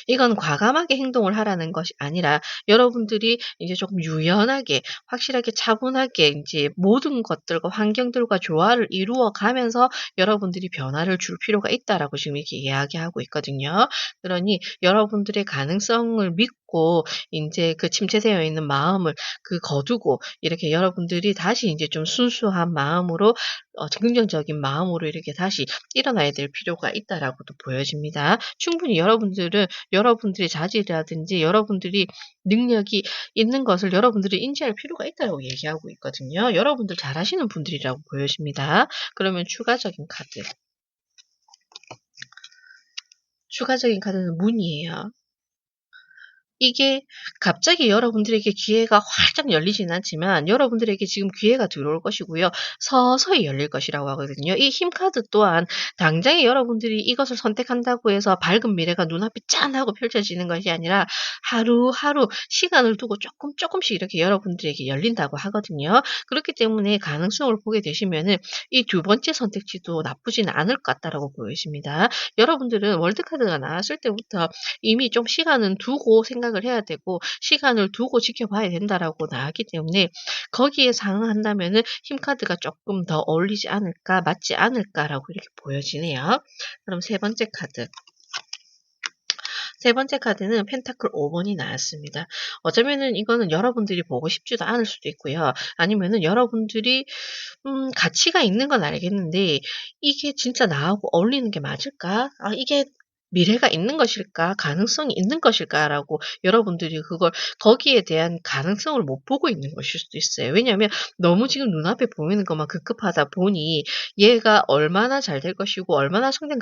이건 과감하게 행동을 하라는 것이 아니라 여러분들이 이제 조금 유연하게 확실하게 차분하게 이제 모든 것들과 환경들과 조화를 이루어 가면서 여러분들이 변화를 줄 필요가 있다라고 지금 이렇게 이야기하고 있거든요. 그러니 여러분들의 가능성을 믿고 인제 그 침체되어 있는 마음을 거두고 이렇게 여러분들이 다시 인제 좀 순수한 마음으로 긍정적인 마음으로 이렇게 다시 일어나야 될 필요가 있다라고도 보여집니다. 충분히 여러분들의 자질이라든지 여러분들이 능력이 있는 것을 여러분들이 인지할 필요가 있다고 얘기하고 있거든요. 여러분들 잘하시는 분들이라고 보여집니다. 그러면 추가적인 카드는 문이에요. 이게 갑자기 여러분들에게 기회가 활짝 열리지는 않지만 여러분들에게 지금 기회가 들어올 것이고요. 서서히 열릴 것이라고 하거든요. 이 힘 카드 또한 당장에 여러분들이 이것을 선택한다고 해서 밝은 미래가 눈앞에 짠 하고 펼쳐지는 것이 아니라 하루하루 시간을 두고 조금씩 이렇게 여러분들에게 열린다고 하거든요. 그렇기 때문에 가능성을 보게 되시면은 이 두 번째 선택지도 나쁘지는 않을 것 같다라고 보여집니다. 여러분들은 월드 카드가 나왔을 때부터 이미 좀 시간은 두고 생각을 해야 되고 시간을 두고 지켜봐야 된다라고 나왔기 때문에 거기에 상응한다면은 힘 카드가 조금 더 어울리지 않을까, 맞지 않을까라고 이렇게 보여지네요. 그럼 세 번째 카드. 세 번째 카드는 펜타클 5번이 나왔습니다. 어쩌면은 이거는 여러분들이 보고 싶지도 않을 수도 있고요. 아니면은 여러분들이 가치가 있는 건 알겠는데 이게 진짜 나하고 어울리는 게 맞을까? 이게 미래가 있는 것일까? 가능성이 있는 것일까?라고 여러분들이 거기에 대한 가능성을 못 보고 있는 것일 수도 있어요. 왜냐하면 너무 지금 눈앞에 보이는 것만 급급하다 보니 얘가 얼마나 잘 될 것이고 얼마나 성장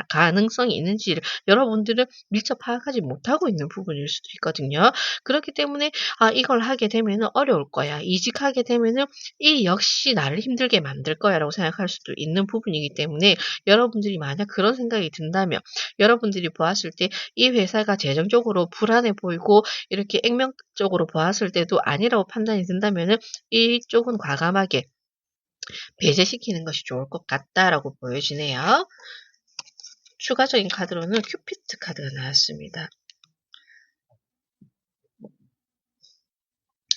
가능성이 있는지를 여러분들은 미처 파악하지 못하고 있는 부분일 수도 있거든요. 그렇기 때문에 이걸 하게 되면은 어려울 거야. 이직하게 되면은 이 역시 나를 힘들게 만들 거야라고 생각할 수도 있는 부분이기 때문에 여러분들이 만약 그런 생각이 든다면 여러분들이 보았을 때 이 회사가 재정적으로 불안해 보이고 이렇게 액면적으로 보았을 때도 아니라고 판단이 든다면은 이쪽은 과감하게 배제시키는 것이 좋을 것 같다라고 보여지네요. 추가적인 카드로는 큐피트 카드가 나왔습니다.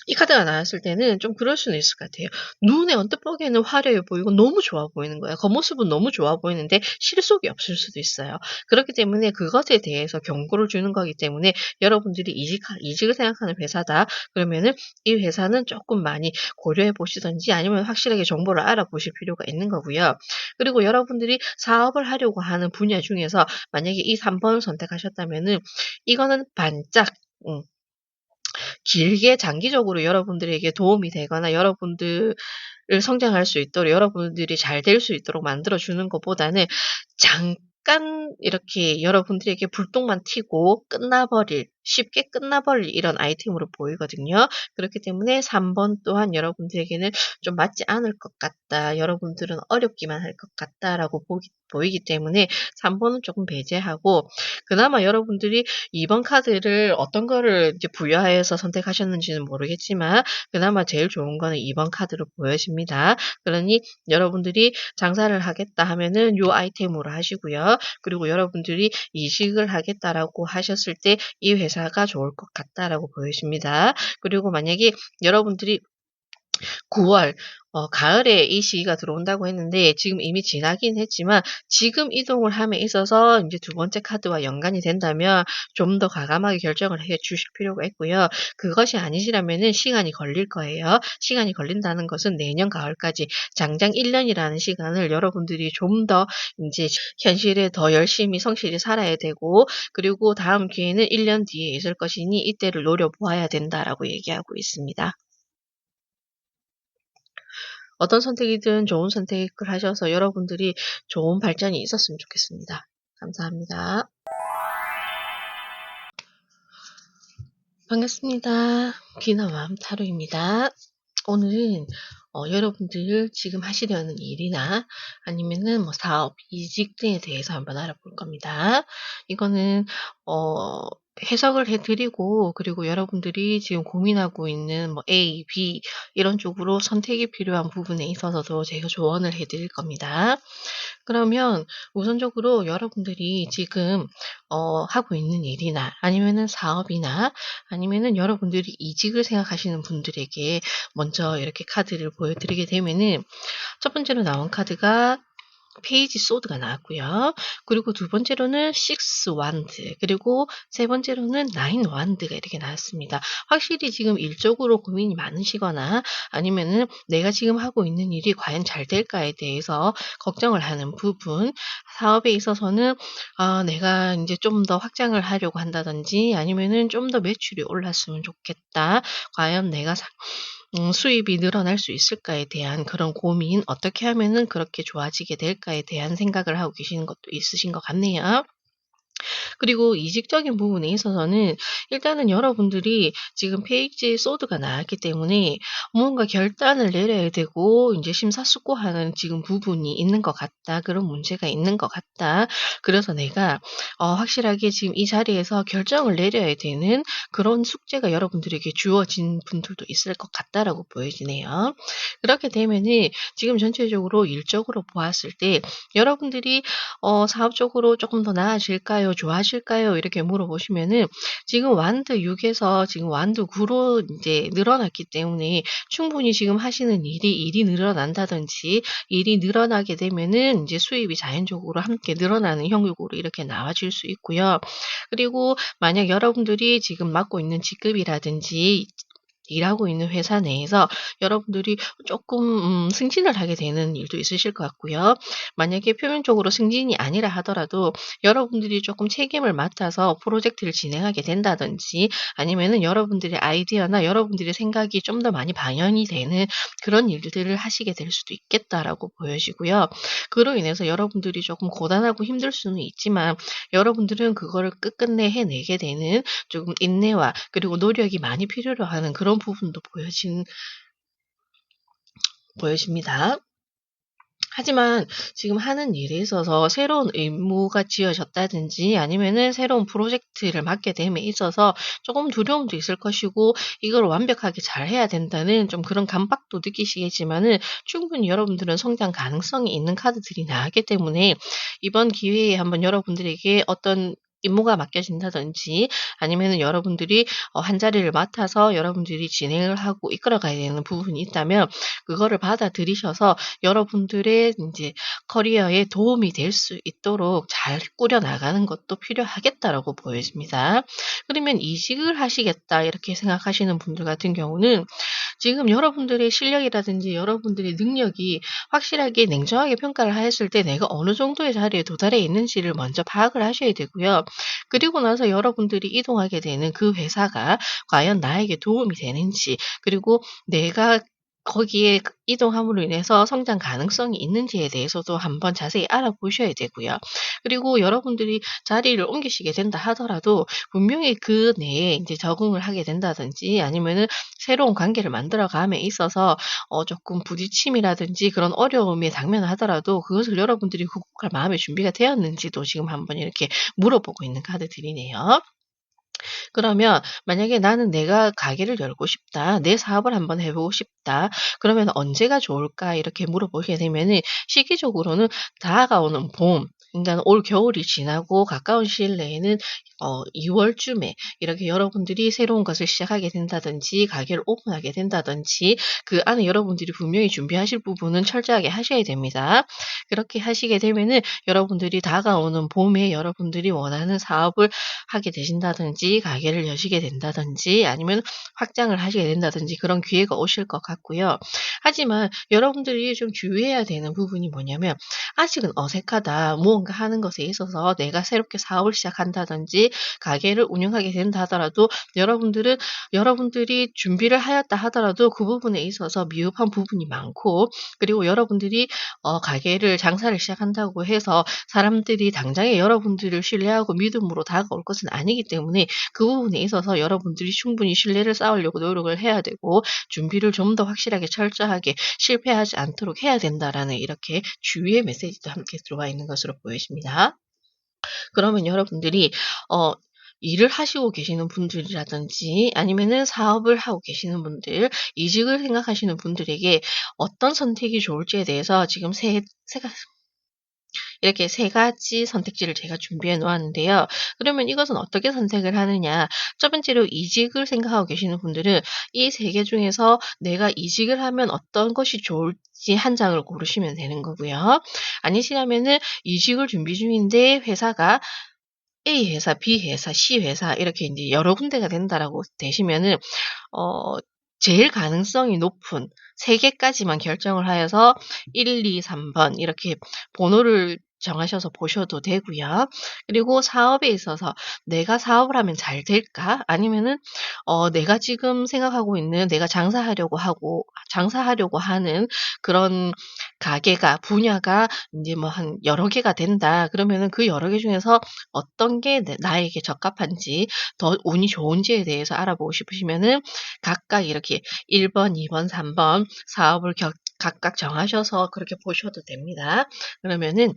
이 카드가 나왔을 때는 좀 그럴 수는 있을 것 같아요. 눈에 언뜻 보기에는 화려해 보이고 너무 좋아 보이는 거예요. 겉모습은 너무 좋아 보이는데 실속이 없을 수도 있어요. 그렇기 때문에 그것에 대해서 경고를 주는 거기 때문에 여러분들이 이직을 생각하는 회사다. 그러면은 이 회사는 조금 많이 고려해 보시든지 아니면 확실하게 정보를 알아보실 필요가 있는 거고요. 그리고 여러분들이 사업을 하려고 하는 분야 중에서 만약에 이 3번을 선택하셨다면은 이거는 반짝 길게 장기적으로 여러분들에게 도움이 되거나 여러분들을 성장할 수 있도록 여러분들이 잘 될 수 있도록 만들어 주는 것보다는 약간 이렇게 여러분들에게 불똥만 튀고 쉽게 끝나버릴 이런 아이템으로 보이거든요. 그렇기 때문에 3번 또한 여러분들에게는 좀 맞지 않을 것 같다. 여러분들은 어렵기만 할 것 같다라고 보이기 때문에 3번은 조금 배제하고, 그나마 여러분들이 2번 카드를 어떤 거를 이제 부여해서 선택하셨는지는 모르겠지만 그나마 제일 좋은 거는 2번 카드로 보여집니다. 그러니 여러분들이 장사를 하겠다 하면은 요 아이템으로 하시고요. 그리고 여러분들이 이직을 하겠다라고 하셨을 때 이 회사가 좋을 것 같다라고 보여집니다. 그리고 만약에 여러분들이 9월 가을에 이 시기가 들어온다고 했는데 지금 이미 지나긴 했지만 지금 이동을 함에 있어서 이제 두 번째 카드와 연관이 된다면 좀 더 과감하게 결정을 해 주실 필요가 있고요. 그것이 아니시라면은 시간이 걸릴 거예요. 시간이 걸린다는 것은 내년 가을까지 장장 1 년이라는 시간을 여러분들이 좀 더 인제 현실에 더 열심히 성실히 살아야 되고, 그리고 다음 기회는 1년 뒤에 있을 것이니 이때를 노려보아야 된다라고 얘기하고 있습니다. 어떤 선택이든 좋은 선택을 하셔서 여러분들이 좋은 발전이 있었으면 좋겠습니다. 감사합니다. 반갑습니다. 비나맘 타로입니다. 오늘은 여러분들 지금 하시려는 일이나 아니면은 뭐 사업, 이직 등에 대해서 한번 알아볼 겁니다. 이거는 어 해석을 해 드리고, 그리고 여러분들이 지금 고민하고 있는 뭐 A, B 이런 쪽으로 선택이 필요한 부분에 있어서도 제가 조언을 해 드릴 겁니다. 그러면 우선적으로 여러분들이 지금 하고 있는 일이나 아니면은 사업이나 아니면은 여러분들이 이직을 생각하시는 분들에게 먼저 이렇게 카드를 보여드리게 되면은, 첫 번째로 나온 카드가 페이지 소드가 나왔고요. 그리고 두 번째로는 6 완드, 그리고 세 번째로는 9 완드가 이렇게 나왔습니다. 확실히 지금 일적으로 고민이 많으시거나 아니면은 내가 지금 하고 있는 일이 과연 잘 될까에 대해서 걱정을 하는 부분, 사업에 있어서는 내가 이제 좀 더 확장을 하려고 한다든지 아니면은 좀 더 매출이 올랐으면 좋겠다. 과연 내가 수입이 늘어날 수 있을까에 대한 그런 고민, 어떻게 하면은 그렇게 좋아지게 될까에 대한 생각을 하고 계시는 것도 있으신 것 같네요. 그리고 이직적인 부분에 있어서는 일단은 여러분들이 지금 페이지에 소드가 나왔기 때문에 무언가 결단을 내려야 되고 이제 심사숙고하는 지금 부분이 있는 것 같다. 그런 문제가 있는 것 같다. 그래서 내가 확실하게 지금 이 자리에서 결정을 내려야 되는 그런 숙제가 여러분들에게 주어진 분들도 있을 것 같다라고 보여지네요. 그렇게 되면은 지금 전체적으로 일적으로 보았을 때 여러분들이 사업적으로 조금 더 나아질까요? 좋아질까요? 이렇게 물어보시면은 지금 완드 6 에서 지금 완드 9로 인제 늘어났기 때문에 충분히 지금 하시는 일이 늘어난다든지 일이 늘어나게 되면은 인제 수입이 자연적으로 함께 늘어나는 형국으로 이렇게 나와질 수 있고요. 그리고 만약 여러분들이 지금 맡고 있는 직급이라든지 일하고 있는 회사 내에서 여러분들이 조금 승진을 하게 되는 일도 있으실 것 같고요. 만약에 표면적으로 승진이 아니라 하더라도 여러분들이 조금 책임을 맡아서 프로젝트를 진행하게 된다든지 아니면은 여러분들의 아이디어나 여러분들의 생각이 좀 더 많이 반영이 되는 그런 일들을 하시게 될 수도 있겠다라고 보여지고요. 그로 인해서 여러분들이 조금 고단하고 힘들 수는 있지만 여러분들은 그거를 끝끝내 해내게 되는 조금 인내와 그리고 노력이 많이 필요로 하는 그런 부분도 보여집니다. 하지만 지금 하는 일에 있어서 새로운 의무가 지어졌다든지 아니면은 새로운 프로젝트를 맡게 됨에 있어서 조금 두려움도 있을 것이고 이걸 완벽하게 잘해야 된다는 좀 그런 강박도 느끼시겠지만은 충분히 여러분들은 성장 가능성이 있는 카드들이 나왔기 때문에 이번 기회에 한번 여러분들에게 어떤 임무가 맡겨진다든지 아니면은 여러분들이 한 자리를 맡아서 여러분들이 진행을 하고 이끌어 가야 되는 부분이 있다면 그거를 받아들이셔서 여러분들의 인제 커리어에 도움이 될 수 있도록 잘 꾸려 나가는 것도 필요하겠다라고 보여집니다. 그러면 '이직을 하시겠다.' 이렇게 생각하시는 분들 같은 경우는 지금 여러분들의 실력이라든지 여러분들의 능력이 확실하게 냉정하게 평가를 하였을 때 내가 어느 정도의 자리에 도달해 있는지를 먼저 파악을 하셔야 되고요. 그리고 나서 여러분들이 이동하게 되는 그 회사가 과연 나에게 도움이 되는지, 그리고 내가 거기에 이동함으로 인해서 성장 가능성이 있는지에 대해서도 한번 자세히 알아보셔야 되고요. 그리고 여러분들이 자리를 옮기시게 된다 하더라도 분명히 그 내에 인제 적응을 하게 된다든지 아니면은 새로운 관계를 만들어 감에 있어서 쪼끔 부딪힘이라든지 그런 어려움에 당면하더라도 그것을 여러분들이 극복할 마음의 준비가 되었는지도 지금 한번 이렇게 물어보고 있는 카드들이네요. 그러면 만약에 '나는 내가 가게를 열고 싶다. 내 사업을 한번 해 보고 싶다.' 그러면 '언제가 좋을까?' 이렇게 물어보게 되면은 시기적으로는 다가오는 봄, 그러니까 올 겨울이 지나고 가까운 시일 내에는 2 월쯤에 이렇게 여러분들이 새로운 것을 시작하게 된다든지 가게를 오픈하게 된다든지 그 안에 여러분들이 분명히 준비하실 부분은 철저하게 하셔야 됩니다. 그렇게 하시게 되면은 여러분들이 다가오는 봄에 여러분들이 원하는 사업을 하게 되신다든지 가게를 여시게 된다든지 아니면 확장을 하시게 된다든지 그런 기회가 오실 것 같고요. 하지만 여러분들이 좀 주의해야 되는 부분이 뭐냐면 아직은 어색하다. 무언가 하는 것에 있어서 내가 새롭게 사업을 시작한다든지 가게를 운영하게 된다 하더라도 여러분들은 여러분들이 준비를 하였다 하더라도 그 부분에 있어서 미흡한 부분이 많고 그리고 여러분들이 가게를 장사를 시작한다고 해서 사람들이 당장에 여러분들을 신뢰하고 믿음으로 다가올 것은 아니기 때문에 그 부분에 있어서 여러분들이 충분히 신뢰를 쌓으려고 노력을 해야 되고 준비를 좀 더 확실하게 철저하게 실패하지 않도록 해야 된다라는 이렇게 주의의 메시지도 함께 들어와 있는 것으로 보여집니다. 그러면 여러분들이 어 일을 하시고 계시는 분들이라든지 아니면은 사업을 하고 계시는 분들, 이직을 생각하시는 분들에게 어떤 선택이 좋을지에 대해서 지금 이렇게 세 가지 선택지를 제가 준비해 놓았는데요. 그러면 이것은 어떻게 선택을 하느냐. 첫 번째로 이직을 생각하고 계시는 분들은 이 세 개 중에서 내가 이직을 하면 어떤 것이 좋을지 한 장을 고르시면 되는 거고요. 아니시라면은 이직을 준비 중인데 회사가 A 회사, B 회사, C 회사 이렇게 인제 여러 군데가 된다라고 되시면은 어 제일 가능성이 높은 3 개까지만 결정을 하여서 1, 2, 3번 이렇게 번호를 정하셔서 보셔도 되고요. 그리고 사업에 있어서 '내가 사업을 하면 잘 될까?' 아니면은 내가 지금 생각하고 있는 내가 장사하려고 하는 그런 가게가 분야가 인제 뭐 한 여러 개가 된다. 그러면은 그 여러 개 중에서 어떤 게 나에게 적합한지 더 운이 좋은지에 대해서 알아보고 싶으시면은 각각 이렇게 1 번, 2 번, 3번 사업을 각각 정하셔서 그렇게 보셔도 됩니다. 그러면은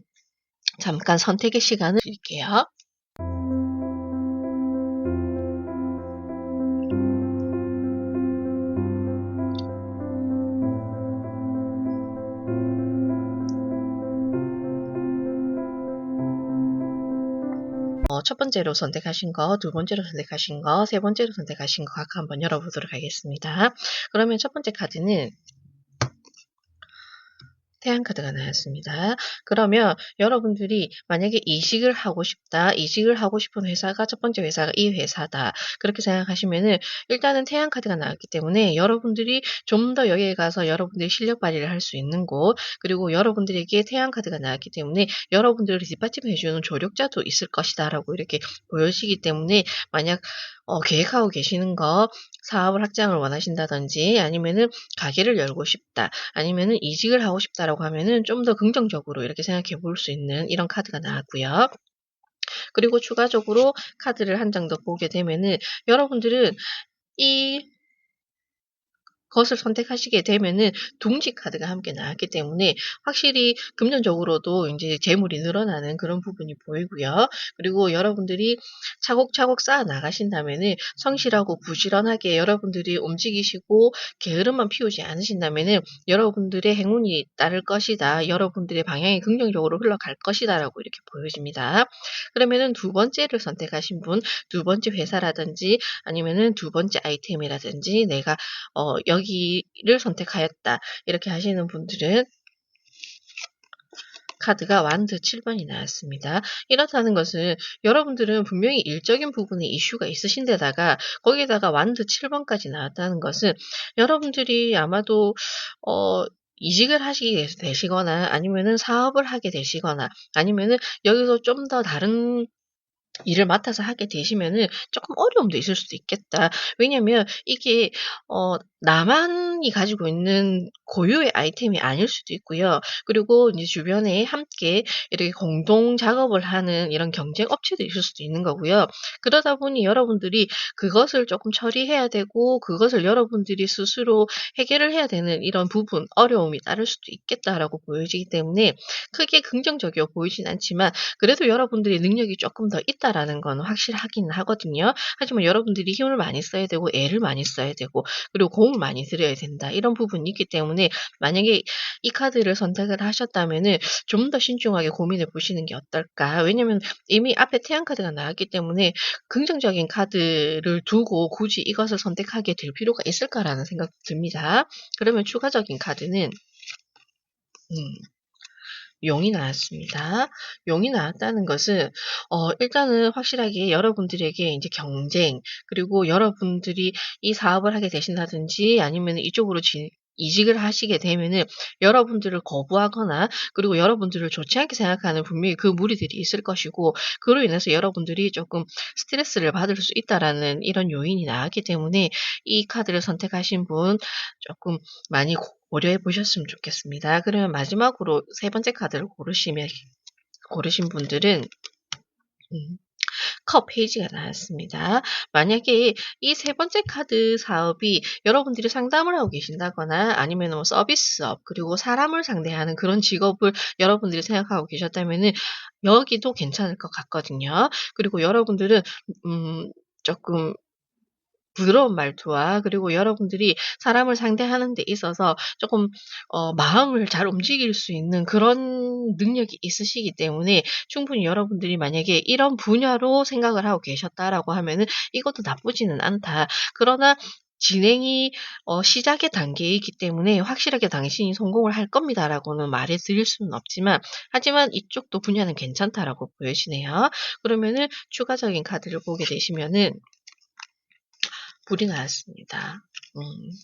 잠깐 선택의 시간을 드릴게요. 첫 번째로 선택하신 거, 두 번째로 선택하신 거, 세 번째로 선택하신 거 각각 한번 열어보도록 하겠습니다. 그러면 첫 번째 카드는 태양 카드가 나왔습니다. 그러면 여러분들이 만약에 '이직을 하고 싶다. 이직을 하고 싶은 회사가 첫 번째 회사가 이 회사다.' 그렇게 생각하시면은 일단은 태양 카드가 나왔기 때문에 여러분들이 좀 더 여기에 가서 여러분들이 실력 발휘를 할 수 있는 곳 그리고 여러분들에게 태양 카드가 나왔기 때문에 여러분들을 뒷받침해 주는 조력자도 있을 것이다라고 이렇게 보여지기 때문에 만약 계획하고 계시는 거 사업을 확장을 원하신다든지 아니면은 '가게를 열고 싶다.' 아니면은 '이직을 하고 싶다.'라고 하면은 좀 더 긍정적으로 이렇게 생각해 볼 수 있는 이런 카드가 나왔고요. 그리고 추가적으로 카드를 한 장 더 보게 되면은 여러분들은 이 것을 선택하시게 되면은 둥지 카드가 함께 나왔기 때문에 확실히 금전적으로도 인제 재물이 늘어나는 그런 부분이 보이고요. 그리고 여러분들이 차곡차곡 쌓아 나가신다면은 성실하고 부지런하게 여러분들이 움직이시고 게으름만 피우지 않으신다면은 '여러분들의 행운이 따를 것이다. 여러분들의 방향이 긍정적으로 흘러갈 것이다.'라고 이렇게 보여집니다. 그러면은 두 번째를 선택하신 분, 두 번째 회사라든지 아니면은 두 번째 아이템이라든지 내가 '여기를 선택하였다.' 이렇게 하시는 분들은 카드가 완드 7 번이 나왔습니다. 이렇다는 것은 여러분들은 분명히 일적인 부분에 이슈가 있으신 데다가 거기에다가 완드 7 번까지 나왔다는 것은 여러분들이 아마도 어 이직을 하시게 되시거나 아니면은 사업을 하게 되시거나 아니면은 여기서 좀 더 다른 일을 맡아서 하게 되시면은 쪼끔 어려움도 있을 수도 있겠다. 왜냐면 이게 어 나만이 가지고 있는 고유의 아이템이 아닐 수도 있고요. 그리고 이제 주변에 함께 이렇게 공동 작업을 하는 이런 경쟁 업체도 있을 수도 있는 거고요. 그러다 보니 여러분들이 그것을 조금 처리해야 되고 그것을 여러분들이 스스로 해결을 해야 되는 이런 부분, 어려움이 따를 수도 있겠다라고 보여지기 때문에 크게 긍정적이어 보이진 않지만 그래도 여러분들의 능력이 조금 더 있다라는 건 확실하긴 하거든요. 하지만 여러분들이 힘을 많이 써야 되고 애를 많이 써야 되고 그리고 공을 많이 들여야 된다. 이런 부분이 있기 때문에 만약에 이 카드를 선택을 하셨다면은 좀 더 신중하게 고민해 보시는 게 어떨까? 왜냐면 이미 앞에 태양 카드가 나왔기 때문에 긍정적인 카드를 두고 굳이 이것을 선택하게 될 필요가 있을까라는 생각도 듭니다. 그러면 추가적인 카드는 음 용이 나왔습니다. 용이 나왔다는 것은 일단은 확실하게 여러분들에게 인제 경쟁 그리고 여러분들이 이 사업을 하게 되신다든지 아니면은 이쪽으로 이직을 하시게 되면은 여러분들을 거부하거나 그리고 여러분들을 좋지 않게 생각하는 분명히 그 무리들이 있을 것이고 그로 인해서 여러분들이 쪼끔 스트레스를 받을 수 있다라는 이런 요인이 나왔기 때문에 이 카드를 선택하신 분 쪼끔 많이 고려해 보셨으면 좋겠습니다. 그러면 마지막으로 세 번째 카드를 고르신 분들은 음 컵 페이지가 나왔습니다. 만약에 이 세 번째 카드 사업이 여러분들이 상담을 하고 계신다거나 아니면은 뭐 서비스업 그리고 사람을 상대하는 그런 직업을 여러분들이 생각하고 계셨다면은 여기도 괜찮을 것 같거든요. 그리고 여러분들은 쪼끔 부드러운 말투와 그리고 여러분들이 사람을 상대하는 데 있어서 쪼끔 마음을 잘 움직일 수 있는 그런 능력이 있으시기 때문에 충분히 여러분들이 만약에 이런 분야로 생각을 하고 계셨다라고 하면은 이것도 나쁘지는 않다. 그러나 진행이 시작의 단계이기 때문에 확실하게 "당신이 성공을 할 겁니다."라고는 말해 드릴 수는 없지만 하지만 "이쪽도 분야는 괜찮다."라고 보여지네요. 그러면은 추가적인 카드를 보게 되시면은 불이 나왔습니다.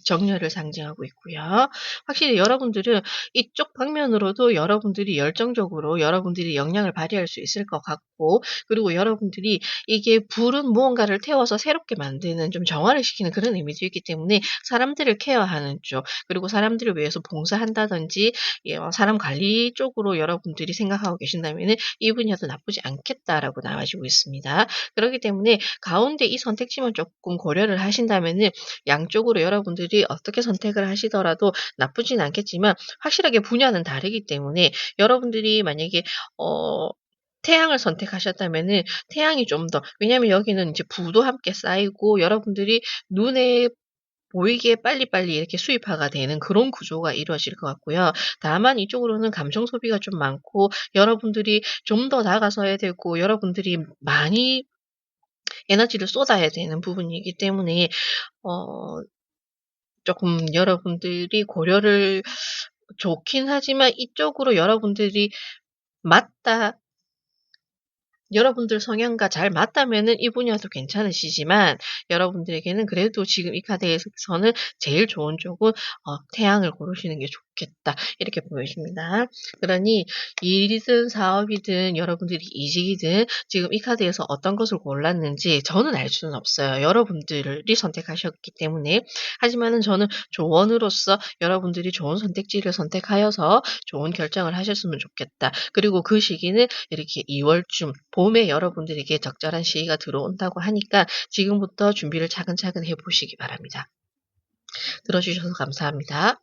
정렬을 상징하고 있고요. 확실히 여러분들은 이쪽 방면으로도 여러분들이 열정적으로 여러분들이 역량을 발휘할 수 있을 것 같고 그리고 여러분들이 이게 불은 무언가를 태워서 새롭게 만드는 좀 정화를 시키는 그런 이미지가 있기 때문에 사람들을 케어하는 쪽 그리고 사람들을 위해서 봉사한다든지 사람 관리 쪽으로 여러분들이 생각하고 계신다면은 '이 분야도 나쁘지 않겠다.'라고 나와지고 있습니다. 그렇기 때문에 가운데 이 선택지만 쪼끔 고려를 하신다면은 양쪽으로 여러분들이 어떻게 선택을 하시더라도 나쁘진 않겠지만 확실하게 분야는 다르기 때문에 여러분들이 만약에 어 태양을 선택하셨다면은 태양이 좀 더 왜냐하면 여기는 인제 부도 함께 쌓이고 여러분들이 눈에 보이게 빨리빨리 이렇게 수입화가 되는 그런 구조가 이루어질 것 같고요. 다만 이쪽으로는 감정 소비가 좀 많고 여러분들이 좀 더 다가서야 되고 여러분들이 많이 에너지를 쏟아야 되는 부분이기 때문에 어 쪼끔 여러분들이 고려를 좋긴 하지만 이쪽으로 여러분들이 맞다 여러분들 성향과 잘 맞다면은 이 분야도 괜찮으시지만 여러분들에게는 그래도 지금 이 카드에서는 제일 좋은 쪽은 '태양을 고르시는 게 좋겠다.' 이렇게 보여집니다. 그러니 일이든 사업이든 여러분들이 이직이든 지금 이 카드에서 어떤 것을 골랐는지 저는 알 수는 없어요. 여러분들이 선택하셨기 때문에. 하지만은 저는 조언으로서 여러분들이 좋은 선택지를 선택하여서 좋은 결정을 하셨으면 좋겠다. 그리고 그 시기는 이렇게 2 월쯤 봄에 여러분들에게 적절한 시기가 들어온다고 하니까 지금부터 준비를 차근차근 해 보시기 바랍니다. 들어 주셔서 감사합니다.